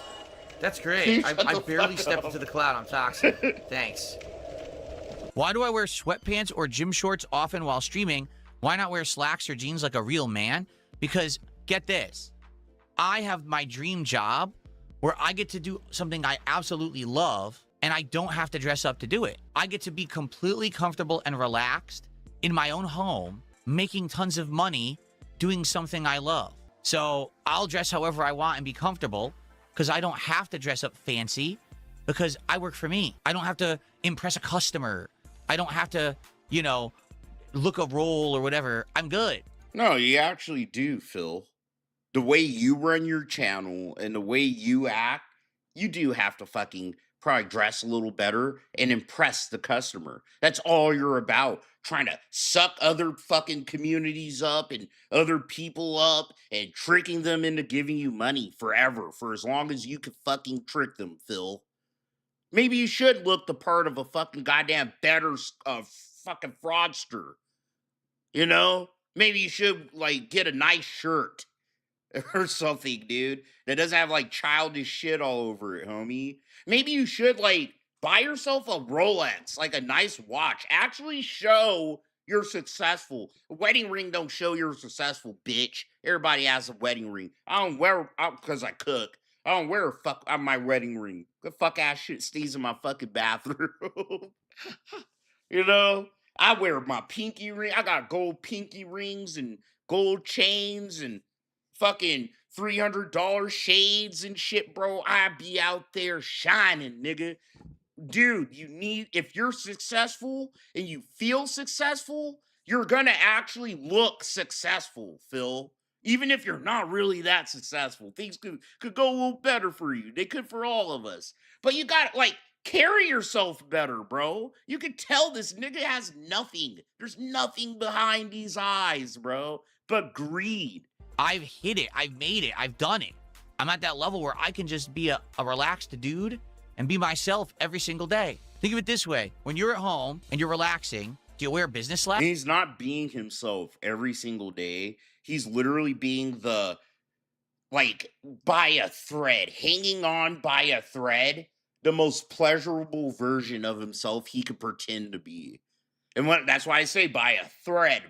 That's great. I barely stepped into the cloud. I'm toxic. Thanks. Why do I wear sweatpants or gym shorts often while streaming? Why not wear slacks or jeans like a real man? Because, get this, I have my dream job where I get to do something I absolutely love, and I don't have to dress up to do it. I get to be completely comfortable and relaxed in my own home, making tons of money, doing something I love. So I'll dress however I want and be comfortable because I don't have to dress up fancy because I work for me. I don't have to impress a customer. I don't have to, you know, look a role or whatever. I'm good. No, you actually do, Phil. The way you run your channel and the way you act, you do have to fucking probably dress a little better and impress the customer. That's all you're about. Trying to suck other fucking communities up and other people up and tricking them into giving you money forever for as long as you can fucking trick them, Phil. Maybe you should look the part of a fucking goddamn better fucking fraudster. You know? Maybe you should, like, get a nice shirt or something, dude, that doesn't have, like, childish shit all over it, homie. Maybe you should, like, buy yourself a Rolex, like a nice watch. Actually show you're successful. A wedding ring don't show you're successful, bitch. Everybody has a wedding ring. I don't wear, because I cook. I don't wear my wedding ring. The fuck ass shit stays in my fucking bathroom. You know? I wear my pinky ring. I got gold pinky rings and gold chains and fucking $300 shades and shit, bro. I be out there shining, nigga. Dude, if you're successful and you feel successful, you're gonna actually look successful, Phil. Even if you're not really that successful, things could go a little better for you. They could for all of us. But you gotta, like, carry yourself better, bro. You can tell this nigga has nothing. There's nothing behind these eyes, bro, but greed. I've hit it. I've made it. I've done it. I'm at that level where I can just be a relaxed dude and be myself every single day. Think of it this way. When you're at home and you're relaxing, do you wear business slacks? He's not being himself every single day. He's literally being by a thread, hanging on by a thread, the most pleasurable version of himself he could pretend to be. And that's why I say by a thread,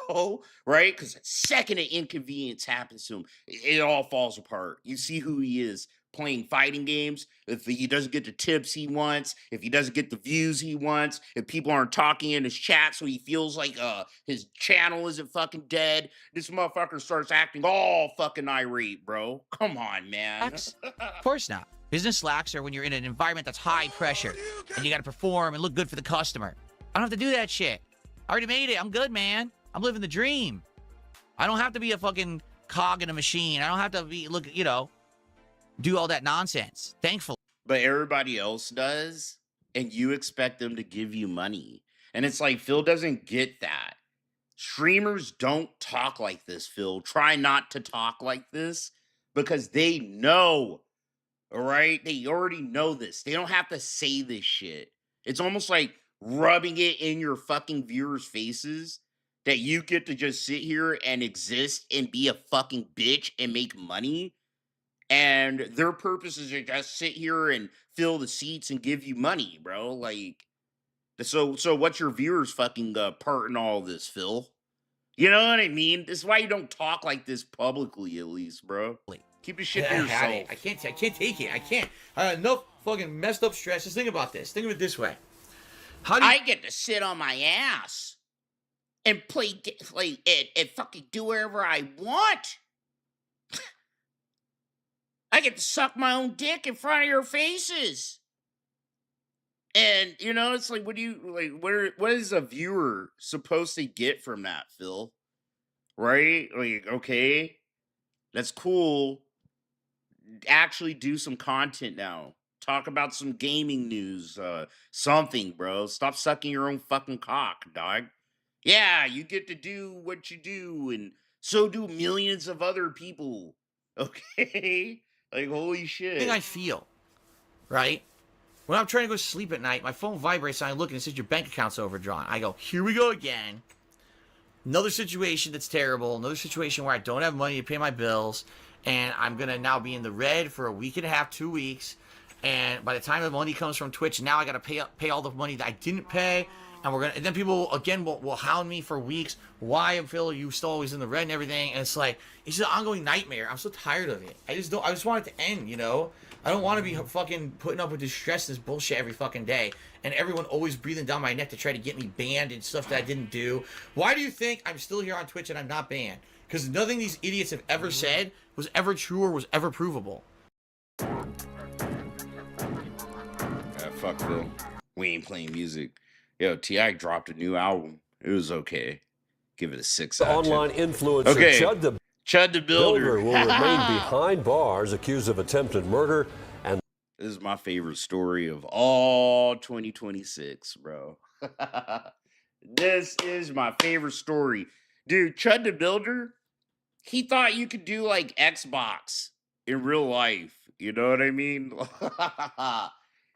bro, right? Because the second an inconvenience happens to him, it all falls apart. You see who he is playing fighting games. If he doesn't get the tips he wants, if he doesn't get the views he wants, if people aren't talking in his chat so he feels like his channel isn't fucking dead, this motherfucker starts acting all fucking irate, bro. Come on, man. Of course not. Business slacks are when you're in an environment that's high pressure and you got to perform and look good for the customer. I don't have to do that shit. I already made it. I'm good, man. I'm living the dream. I don't have to be a fucking cog in a machine. I don't have to do all that nonsense. Thankfully. But everybody else does, and you expect them to give you money. And it's like, Phil doesn't get that. Streamers don't talk like this, Phil. Try not to talk like this because they know, all right? They already know this. They don't have to say this shit. It's almost like rubbing it in your fucking viewers' faces that you get to just sit here and exist and be a fucking bitch and make money. And their purpose is to just sit here and fill the seats and give you money, bro. Like, so what's your viewers' fucking part in all this, Phil? You know what I mean? This is why you don't talk like this publicly, at least, bro. Keep your shit to yourself. I can't take it. I can't. I got enough fucking messed up stress. Just think about this. Think of it this way. I get to sit on my ass and play and fucking do whatever I want. I get to suck my own dick in front of your faces. And, you know, it's like, what is a viewer supposed to get from that, Phil? Right? Like, okay, that's cool. Actually do some content now. Talk about some gaming news, something, bro. Stop sucking your own fucking cock, dog. Yeah, you get to do what you do, and so do millions of other people. Okay? Like, holy shit. The thing I feel, right? When I'm trying to go to sleep at night, my phone vibrates and I look and it says your bank account's overdrawn. I go, here we go again. Another situation that's terrible. Another situation where I don't have money to pay my bills. And I'm going to now be in the red for a week and a half, 2 weeks. And by the time the money comes from Twitch, now I got to pay all the money that I didn't pay. And then people again will hound me for weeks. Why, Phil, you still always in the red and everything? And it's like, it's just an ongoing nightmare. I'm so tired of it. I just want it to end, you know? I don't want to be fucking putting up with this stress, this bullshit every fucking day. And everyone always breathing down my neck to try to get me banned and stuff that I didn't do. Why do you think I'm still here on Twitch and I'm not banned? Because nothing these idiots have ever said was ever true or was ever provable. Fuck Phil. We ain't playing music. Yo, T.I. dropped a new album. It was okay. Give it a 6 out of 10. Online influencer Okay. Chud the Builder will remain behind bars accused of attempted murder. And this is my favorite story of all 2026, bro. This is my favorite story. Dude, Chud the Builder, he thought you could do like Xbox in real life. You know what I mean?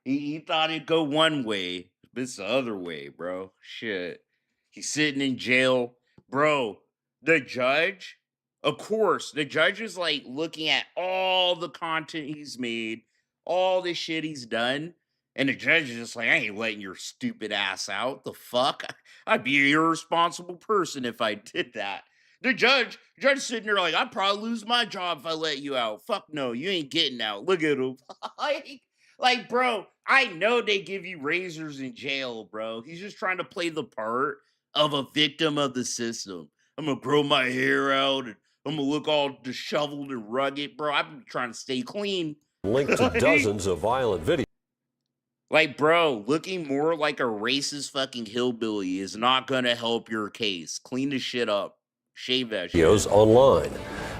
He thought it'd go one way, but it's the other way, bro. Shit. He's sitting in jail. Bro, the judge, of course, the judge is like looking at all the content he's made, all the shit he's done. And the judge is just like, I ain't letting your stupid ass out. The fuck? I'd be an irresponsible person if I did that. The judge sitting there like, I'd probably lose my job if I let you out. Fuck no, you ain't getting out. Look at him. Like, bro, I know they give you razors in jail, bro. He's just trying to play the part of a victim of the system. I'm gonna grow my hair out and I'm gonna look all disheveled and rugged, bro. I've been trying to stay clean. linked to dozens of violent videos. Like, bro, looking more like a racist fucking hillbilly is not gonna help your case. Clean the shit up. Shave that shit. Videos online.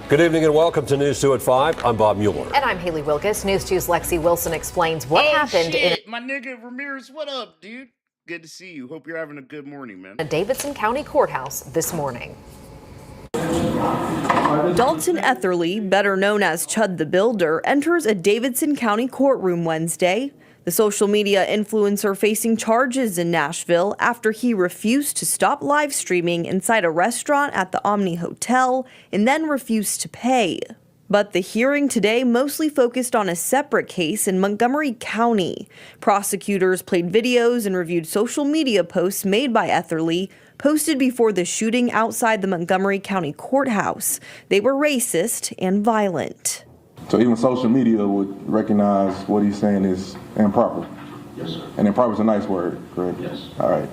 Good evening and welcome to News 2 at 5. I'm Bob Mueller. And I'm Haley Wilkes. News 2's Lexi Wilson explains what happened shit. My nigga Ramirez, what up, dude? Good to see you. Hope you're having a good morning, man. in a Davidson County courthouse this morning. Dalton Etherly, better known as Chud the Builder, enters a Davidson County courtroom Wednesday. The social media influencer facing charges in Nashville after he refused to stop live streaming inside a restaurant at the Omni Hotel and then refused to pay. But the hearing today mostly focused on a separate case in Montgomery County. Prosecutors played videos and reviewed social media posts made by Etherly, posted before the shooting outside the Montgomery County courthouse. They were racist and violent. So even social media would recognize what he's saying is improper? Yes, sir. And improper is a nice word, correct? Yes. All right.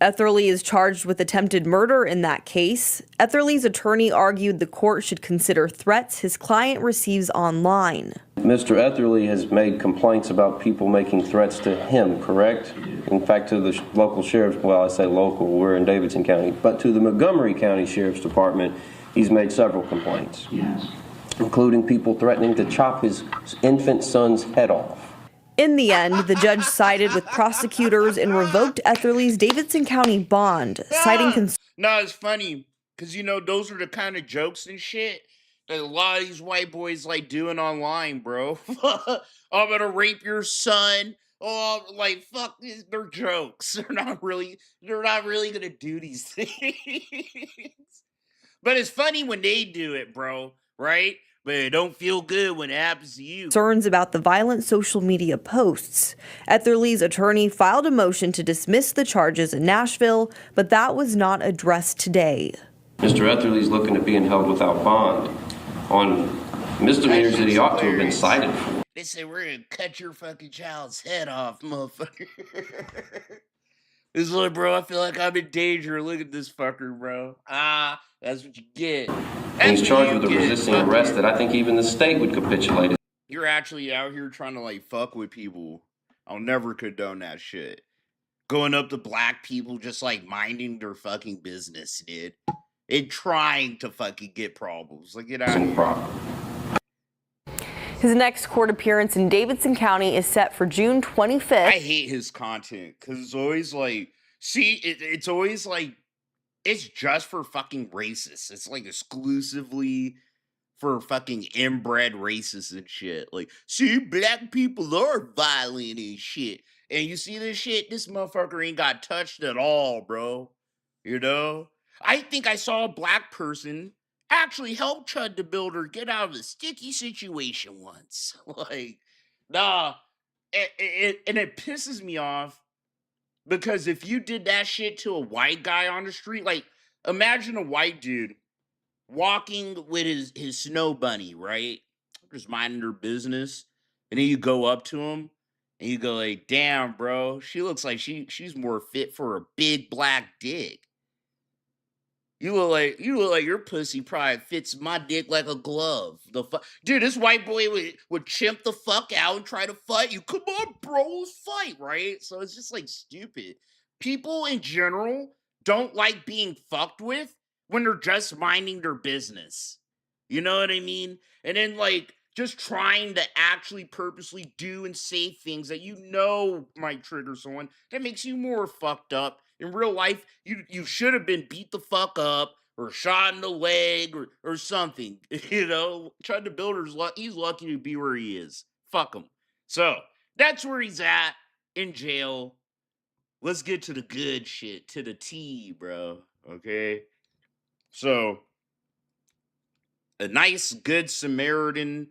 Etherly is charged with attempted murder in that case. Etherly's attorney argued the court should consider threats his client receives online. Mr. Etherly has made complaints about people making threats to him, correct? In fact, to the local sheriff's, well, I say local, we're in Davidson County, but to the Montgomery County Sheriff's Department, he's made several complaints. Yes. Including people threatening to chop his infant son's head off. In the end, the judge sided with prosecutors and revoked Etherly's Davidson County bond, citing concerns. No, it's funny, because, you know, those are the kind of jokes and shit that a lot of these white boys like doing online, bro. I'm gonna rape your son. Oh, like, fuck, they're jokes. They're not really gonna do these things. But it's funny when they do it, bro, right? But it don't feel good when it happens to you. Concerns about the violent social media posts. Etherly's attorney filed a motion to dismiss the charges in Nashville, but that was not addressed today. Mr. Etherly's looking at being held without bond on misdemeanors that he ought to have been cited for. They say we're gonna cut your fucking child's head off, motherfucker. This is like, bro, I feel like I'm in danger. Look at this fucker, bro. That's what you get. And he's charged with a resisting arrest that I think even the state would capitulate. You're actually out here trying to, like, fuck with people. I'll never condone that shit. Going up to black people just, like, minding their fucking business, dude. And trying to fucking get problems. Like, get out of here. His next court appearance in Davidson County is set for June 25th. I hate his content because it's always like, it's always like, it's just for fucking racists. It's like exclusively for fucking inbred racists and shit. Like, see, black people are violent and shit. And you see this shit? This motherfucker ain't got touched at all, bro. You know? I think I saw a black person actually help Chud the Builder get out of a sticky situation once. Like, nah, and it pisses me off because if you did that shit to a white guy on the street, like imagine a white dude walking with his snow bunny, right? Just minding their business. And then you go up to him and you go like, damn, bro, she looks like she's more fit for a big black dick. You look like your pussy probably fits my dick like a glove. Dude, this white boy would chimp the fuck out and try to fight you. Come on, bro, let's fight, right? So it's just like stupid. People in general don't like being fucked with when they're just minding their business. You know what I mean? And then like just trying to actually purposely do and say things that you know might trigger someone that makes you more fucked up. In real life, you should have been beat the fuck up or shot in the leg or something. You know, Chud the Builder's he's lucky to be where he is. Fuck him. So that's where he's at in jail. Let's get to the good shit, to the tea, bro. Okay. So a nice, good Samaritan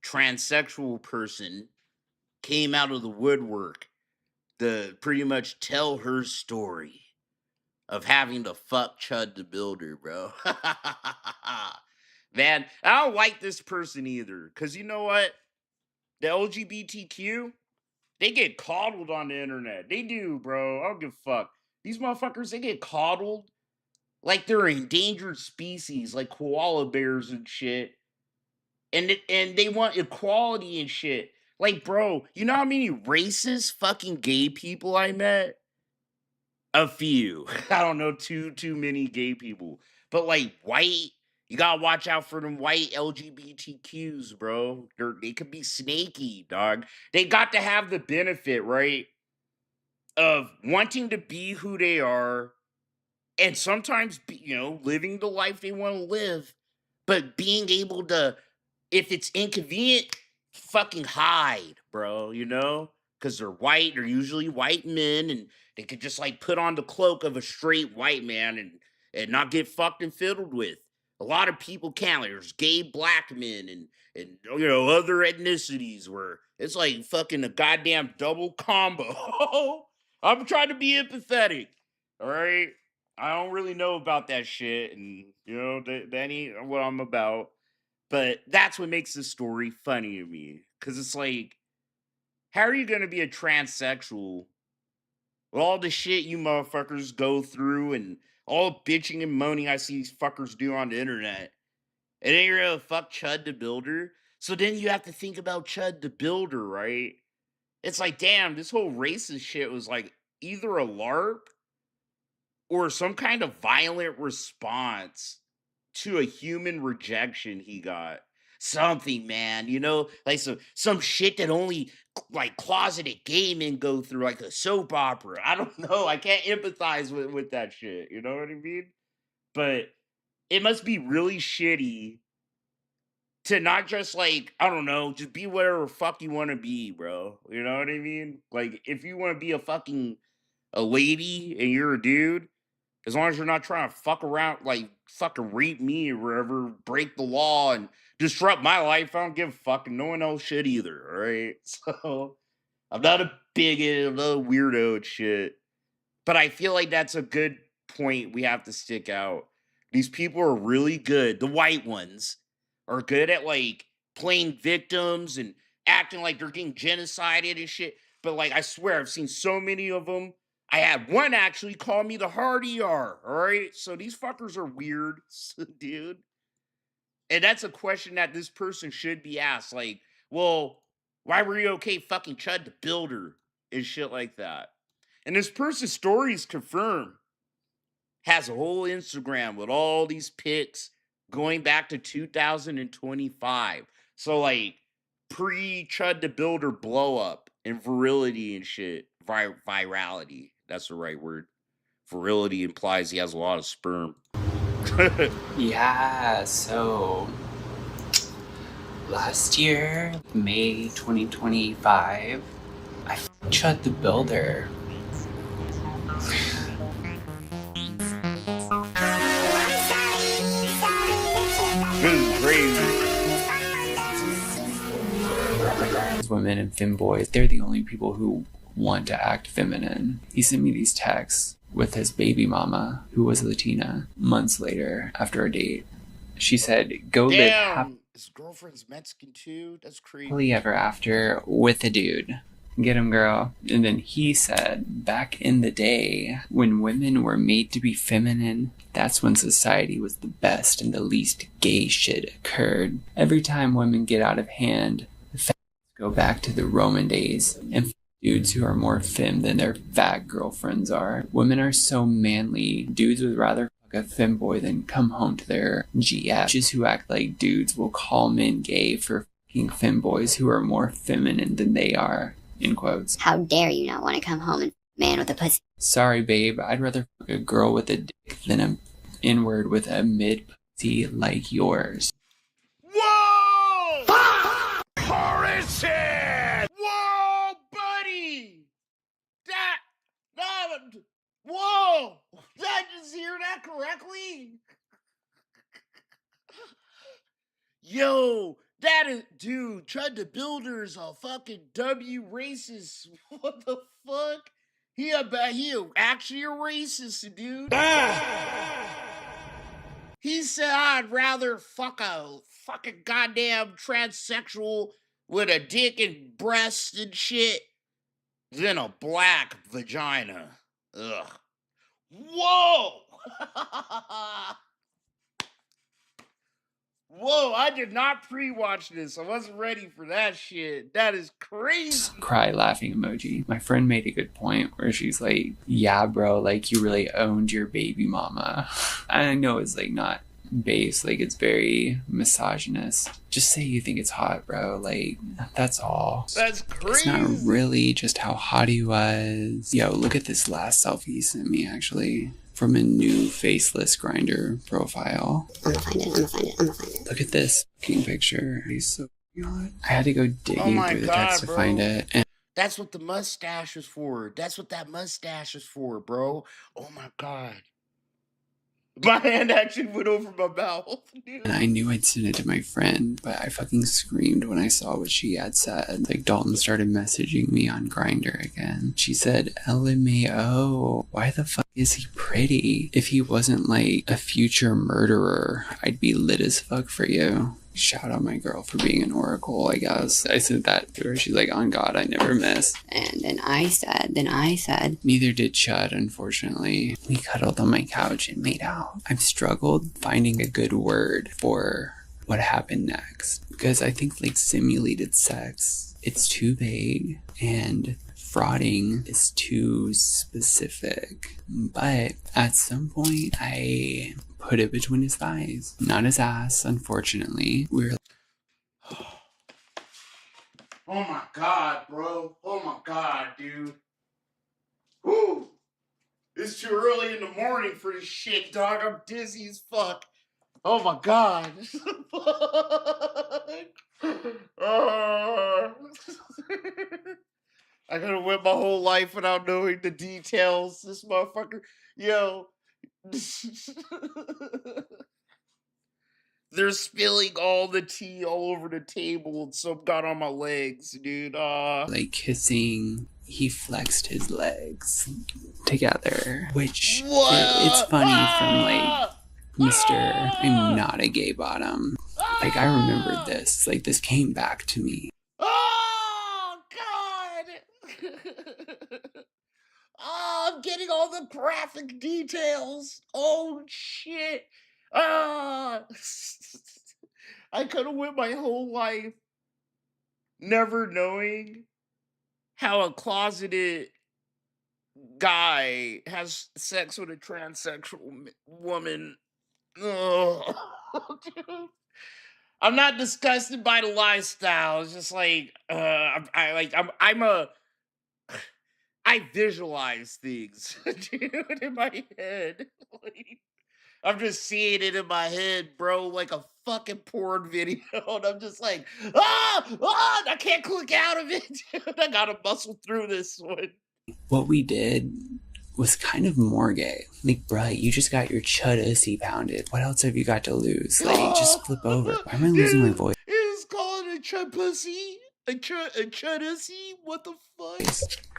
transsexual person came out of the woodwork to pretty much tell her story of having to fuck Chud the Builder, bro. Man, I don't like this person either. Because you know what? The LGBTQ, they get coddled on the internet. They do, bro. I don't give a fuck. These motherfuckers, they get coddled like they're endangered species, like koala bears and shit. And they want equality and shit. Like, bro, you know how many racist fucking gay people I met? A few. I don't know too many gay people. But like white, you gotta watch out for them white LGBTQs, bro. They could be snaky, dog. They got to have the benefit, right? Of wanting to be who they are and sometimes, living the life they want to live, but being able to, if it's inconvenient, fucking hide, bro, Because they're white, they're usually white men, and they could just, like, put on the cloak of a straight white man and not get fucked and fiddled with. A lot of people can't. Like, there's gay black men and other ethnicities where it's like fucking a goddamn double combo. I'm trying to be empathetic, all right? I don't really know about that shit, and, that ain't what I'm about. But that's what makes this story funny to me. Because it's like, how are you going to be a transsexual with all the shit you motherfuckers go through and all bitching and moaning I see these fuckers do on the internet? And then you're going to fuck Chud the Builder? So then you have to think about Chud the Builder, right? It's like, damn, this whole racist shit was like either a LARP or some kind of violent response to a human rejection he got. Something, man, like some shit that only like closeted gay men go through, like a soap opera. I don't know. I can't empathize with that shit. You know what I mean? But it must be really shitty to not just like, I don't know, just be whatever fuck you want to be, bro. You know what I mean? Like, if you want to be a lady and you're a dude, as long as you're not trying to fuck around, like fucking rape me or whatever, break the law and disrupt my life, I don't give a fuck, and no one else should either, alright? So, I'm not a bigot, I'm not a weirdo and shit. But I feel like that's a good point we have to stick out. These people are really good, the white ones, are good at, like, playing victims and acting like they're getting genocided and shit. But, like, I swear, I've seen so many of them. I had one actually call me the hard ER, alright? So these fuckers are weird, dude. And that's a question that this person should be asked. Like, well, why were you okay fucking Chud the Builder and shit like that? And this person's story is confirmed. Has a whole Instagram with all these pics going back to 2025. So, like, pre-Chud the Builder blow up and virility and shit. Virality. That's the right word. Virility implies he has a lot of sperm. Yeah, so last year, May 2025, I Chud the Builder. This is crazy. Because women and femboys, they're the only people who want to act feminine. He sent me these texts with his baby mama, who was Latina, months later after a date. She said, go live his girlfriend's Mexican too? That's crazy. happily ever after with a dude. Get him, girl. And then he said, back in the day, when women were made to be feminine, that's when society was the best and the least gay shit occurred. Every time women get out of hand, the facts go back to the Roman days and dudes who are more femme than their fat girlfriends are. Women are so manly, dudes would rather fuck a femboy than come home to their GF. Bitches who act like dudes will call men gay for fucking femboys who are more feminine than they are. In quotes. How dare you not want to come home and man with a pussy? Sorry, babe. I'd rather fuck a girl with a dick than an N-word with a mid-pussy like yours. Whoa! Harrison! Whoa, buddy! Whoa! Did I just hear that correctly? Yo! That is, dude, Chud the Builder's a fucking W racist. What the fuck? He actually a racist, dude. He said I'd rather fuck a fucking goddamn transsexual with a dick and breasts and shit than a black vagina. Ugh. Whoa! Whoa, I did not pre-watch this. I wasn't ready for that shit. That is crazy. Cry laughing emoji. My friend made a good point where she's like, yeah, bro, like you really owned your baby mama. I know it's like not base, like it's very misogynist. Just say you think it's hot, bro. Like, that's all. That's crazy. It's not really just how hot he was. Yo, look at this last selfie he sent me, actually. From a new faceless Grindr profile. I'm gonna find it. Look at this fucking picture. He's so hot. I had to go digging through the text to find it. And that's what the mustache is for. That's what that mustache is for, bro. Oh my god. My hand actually went over my mouth, dude. And I knew I'd send it to my friend, but I fucking screamed when I saw what she had said. Like, Dalton started messaging me on Grindr again. She said, LMAO, why the fuck is he pretty? If he wasn't like a future murderer, I'd be lit as fuck for you. Shout out my girl for being an oracle, I guess. I said that to her. She's like, on God, I never miss. And then I said. Neither did Chud, unfortunately. We cuddled on my couch and made out. I've struggled finding a good word for what happened next. Because I think like simulated sex, it's too vague. And frauding is too specific. But at some point, I put it between his thighs. Not his ass, unfortunately. We were oh my god, bro. Oh my god, dude. Woo! It's too early in the morning for this shit, dog. I'm dizzy as fuck. Oh my god. I could have went my whole life without knowing the details. This motherfucker, yo. They're spilling all the tea all over the table and some got on my legs, dude. like kissing. He flexed his legs together, which it's funny from like Mr. I'm not a gay bottom. Like, I remembered this. Like, this came back to me. Oh, God! Oh, I'm getting all the graphic details. Oh, shit. I could have went my whole life never knowing how a closeted guy has sex with a transsexual woman. Ugh. Dude. I'm not disgusted by the lifestyle. It's just like I visualize things, dude, in my head. Like, I'm just seeing it in my head, bro, like a fucking porn video, and I'm just like, I can't click out of it, dude. I gotta muscle through this one. What we did was kind of more gay. Like, bruh, you just got your chud-ussy pounded. What else have you got to lose? Like, just flip over. Why am I losing my voice? It's called a chud pussy. I try to see what the fuck.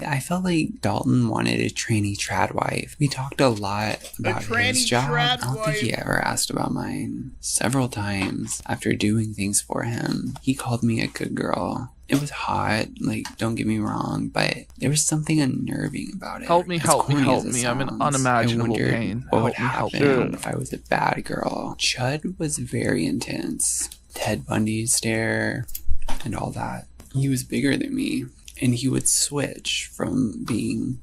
I felt like Dalton wanted a tranny trad wife. We talked a lot about his job. I don't think he ever asked about mine. Several times after doing things for him, he called me a good girl. It was hot, like, don't get me wrong, but there was something unnerving about it. Help me, As help me, corny help as it me. I'm in sounds, unimaginable I wondered pain. what would Help me, happen if I was a bad girl. Chud was very intense. Ted Bundy stare and all that. He was bigger than me, and he would switch from being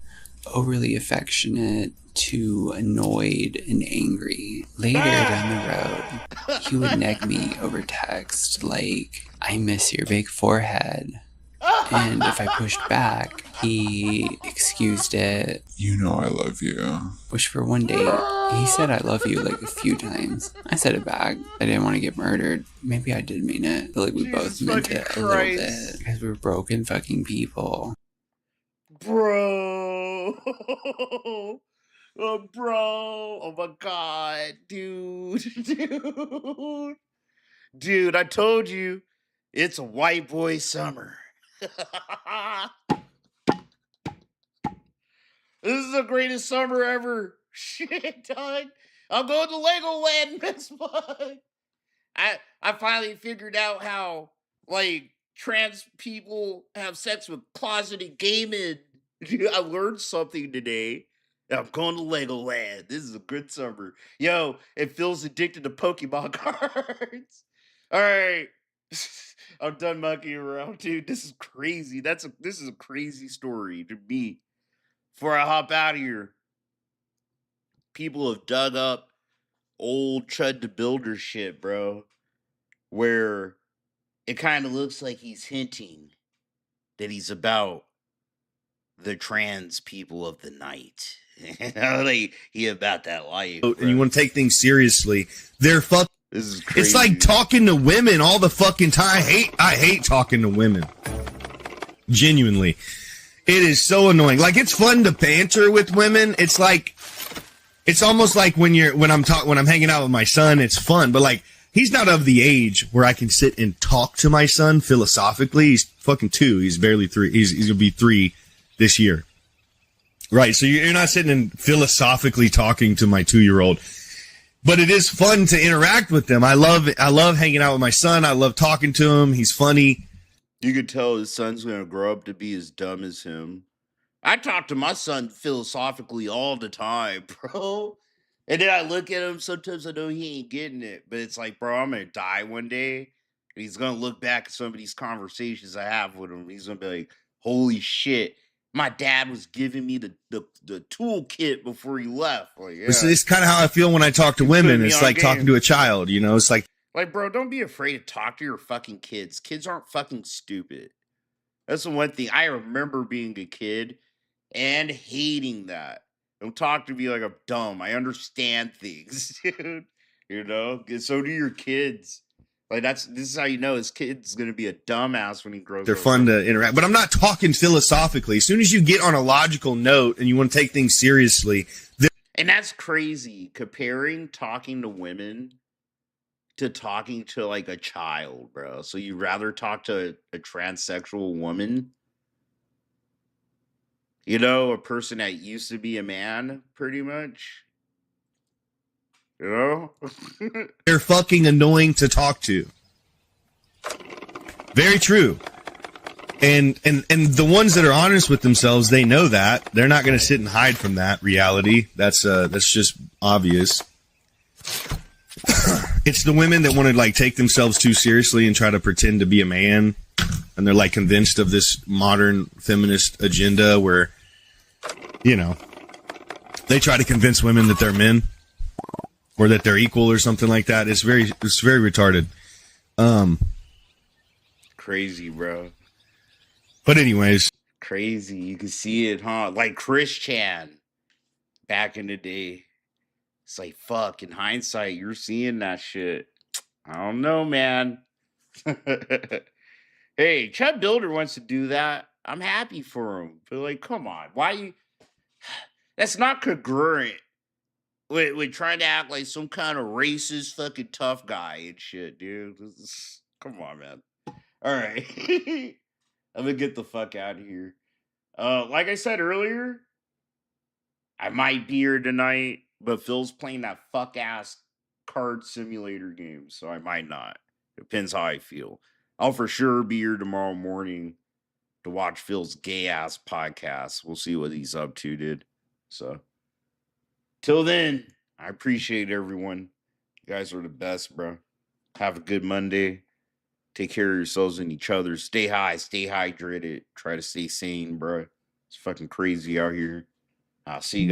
overly affectionate to annoyed and angry. Later down the road, he would neg me over text like, I miss your big forehead. And if I pushed back, he excused it. You know I love you. Which for one date, he said I love you like a few times. I said it back. I didn't want to get murdered. Maybe I did mean it. But like we both meant it a little bit. Because we're broken fucking people. Bro. Oh, bro. Oh my god. Dude. Dude, I told you. It's a white boy summer. This is the greatest summer ever. Shit, dog. I'm going to Legoland next month. I finally figured out how, like, trans people have sex with closeted gay men. I learned something today. I'm going to Legoland. This is a good summer. Yo, it feels addicted to Pokemon cards. All right. I'm done monkeying around, dude. This is crazy. This is a crazy story to me. Before I hop out of here, people have dug up old Chud the Builder shit, bro, where it kind of looks like he's hinting that he's about the trans people of the night. You know, like, he about that life. And you want to take things seriously. They're fuck. This is crazy. It's like talking to women all the fucking time. I hate talking to women. Genuinely. It is so annoying. Like, it's fun to banter with women. It's like, it's almost like when I'm hanging out with my son, it's fun. But like, he's not of the age where I can sit and talk to my son philosophically. He's fucking 2. He's barely 3. He's gonna be 3 this year. Right. So you're not sitting and philosophically talking to my 2-year-old. But it is fun to interact with them. I love hanging out with my son. I love talking to him. He's funny. You could tell his son's going to grow up to be as dumb as him. I talk to my son philosophically all the time, bro. And then I look at him, sometimes I know he ain't getting it. But it's like, bro, I'm going to die one day. And he's going to look back at some of these conversations I have with him. He's going to be like, holy shit. My dad was giving me the toolkit before he left. Like, yeah. It's kind of how I feel when I talk to women. It's like talking to a child, you know? It's like, bro, don't be afraid to talk to your fucking kids. Kids aren't fucking stupid. That's the one thing. I remember being a kid and hating that. Don't talk to me like I'm dumb. I understand things, dude. You know? And so do your kids. Like, this is how you know his kid's going to be a dumbass when he grows up. They're fun to interact. But I'm not talking philosophically. As soon as you get on a logical note and you want to take things seriously. And that's crazy. Comparing talking to women to talking to, like, a child, bro. So you'd rather talk to a transsexual woman? You know, a person that used to be a man, pretty much? You know? They're fucking annoying to talk to. Very true. And the ones that are honest with themselves, they know that. They're not going to sit and hide from that reality. That's just obvious. It's the women that want to, like, take themselves too seriously and try to pretend to be a man. And they're, like, convinced of this modern feminist agenda where, you know, they try to convince women that they're men. Or that they're equal or something like that. It's very retarded. Crazy, bro. But anyways. Crazy. You can see it, huh? Like Chris Chan back in the day. It's like, fuck, in hindsight, you're seeing that shit. I don't know, man. Hey, Chud Builder wants to do that. I'm happy for him. But, like, come on. Why you... That's not congruent with trying to act like some kind of racist fucking tough guy and shit, dude. Come on, man. All right. I'm gonna get the fuck out of here. Like I said earlier, I might be here tonight, but Phil's playing that fuck ass card simulator game, so I might not. Depends how I feel. I'll for sure be here tomorrow morning to watch Phil's gay ass podcast. We'll see what he's up to, dude. So, till then, I appreciate everyone. You guys are the best, bro. Have a good Monday. Take care of yourselves and each other. Stay high, stay hydrated. Try to stay sane, bro. It's fucking crazy out here. I'll see you guys.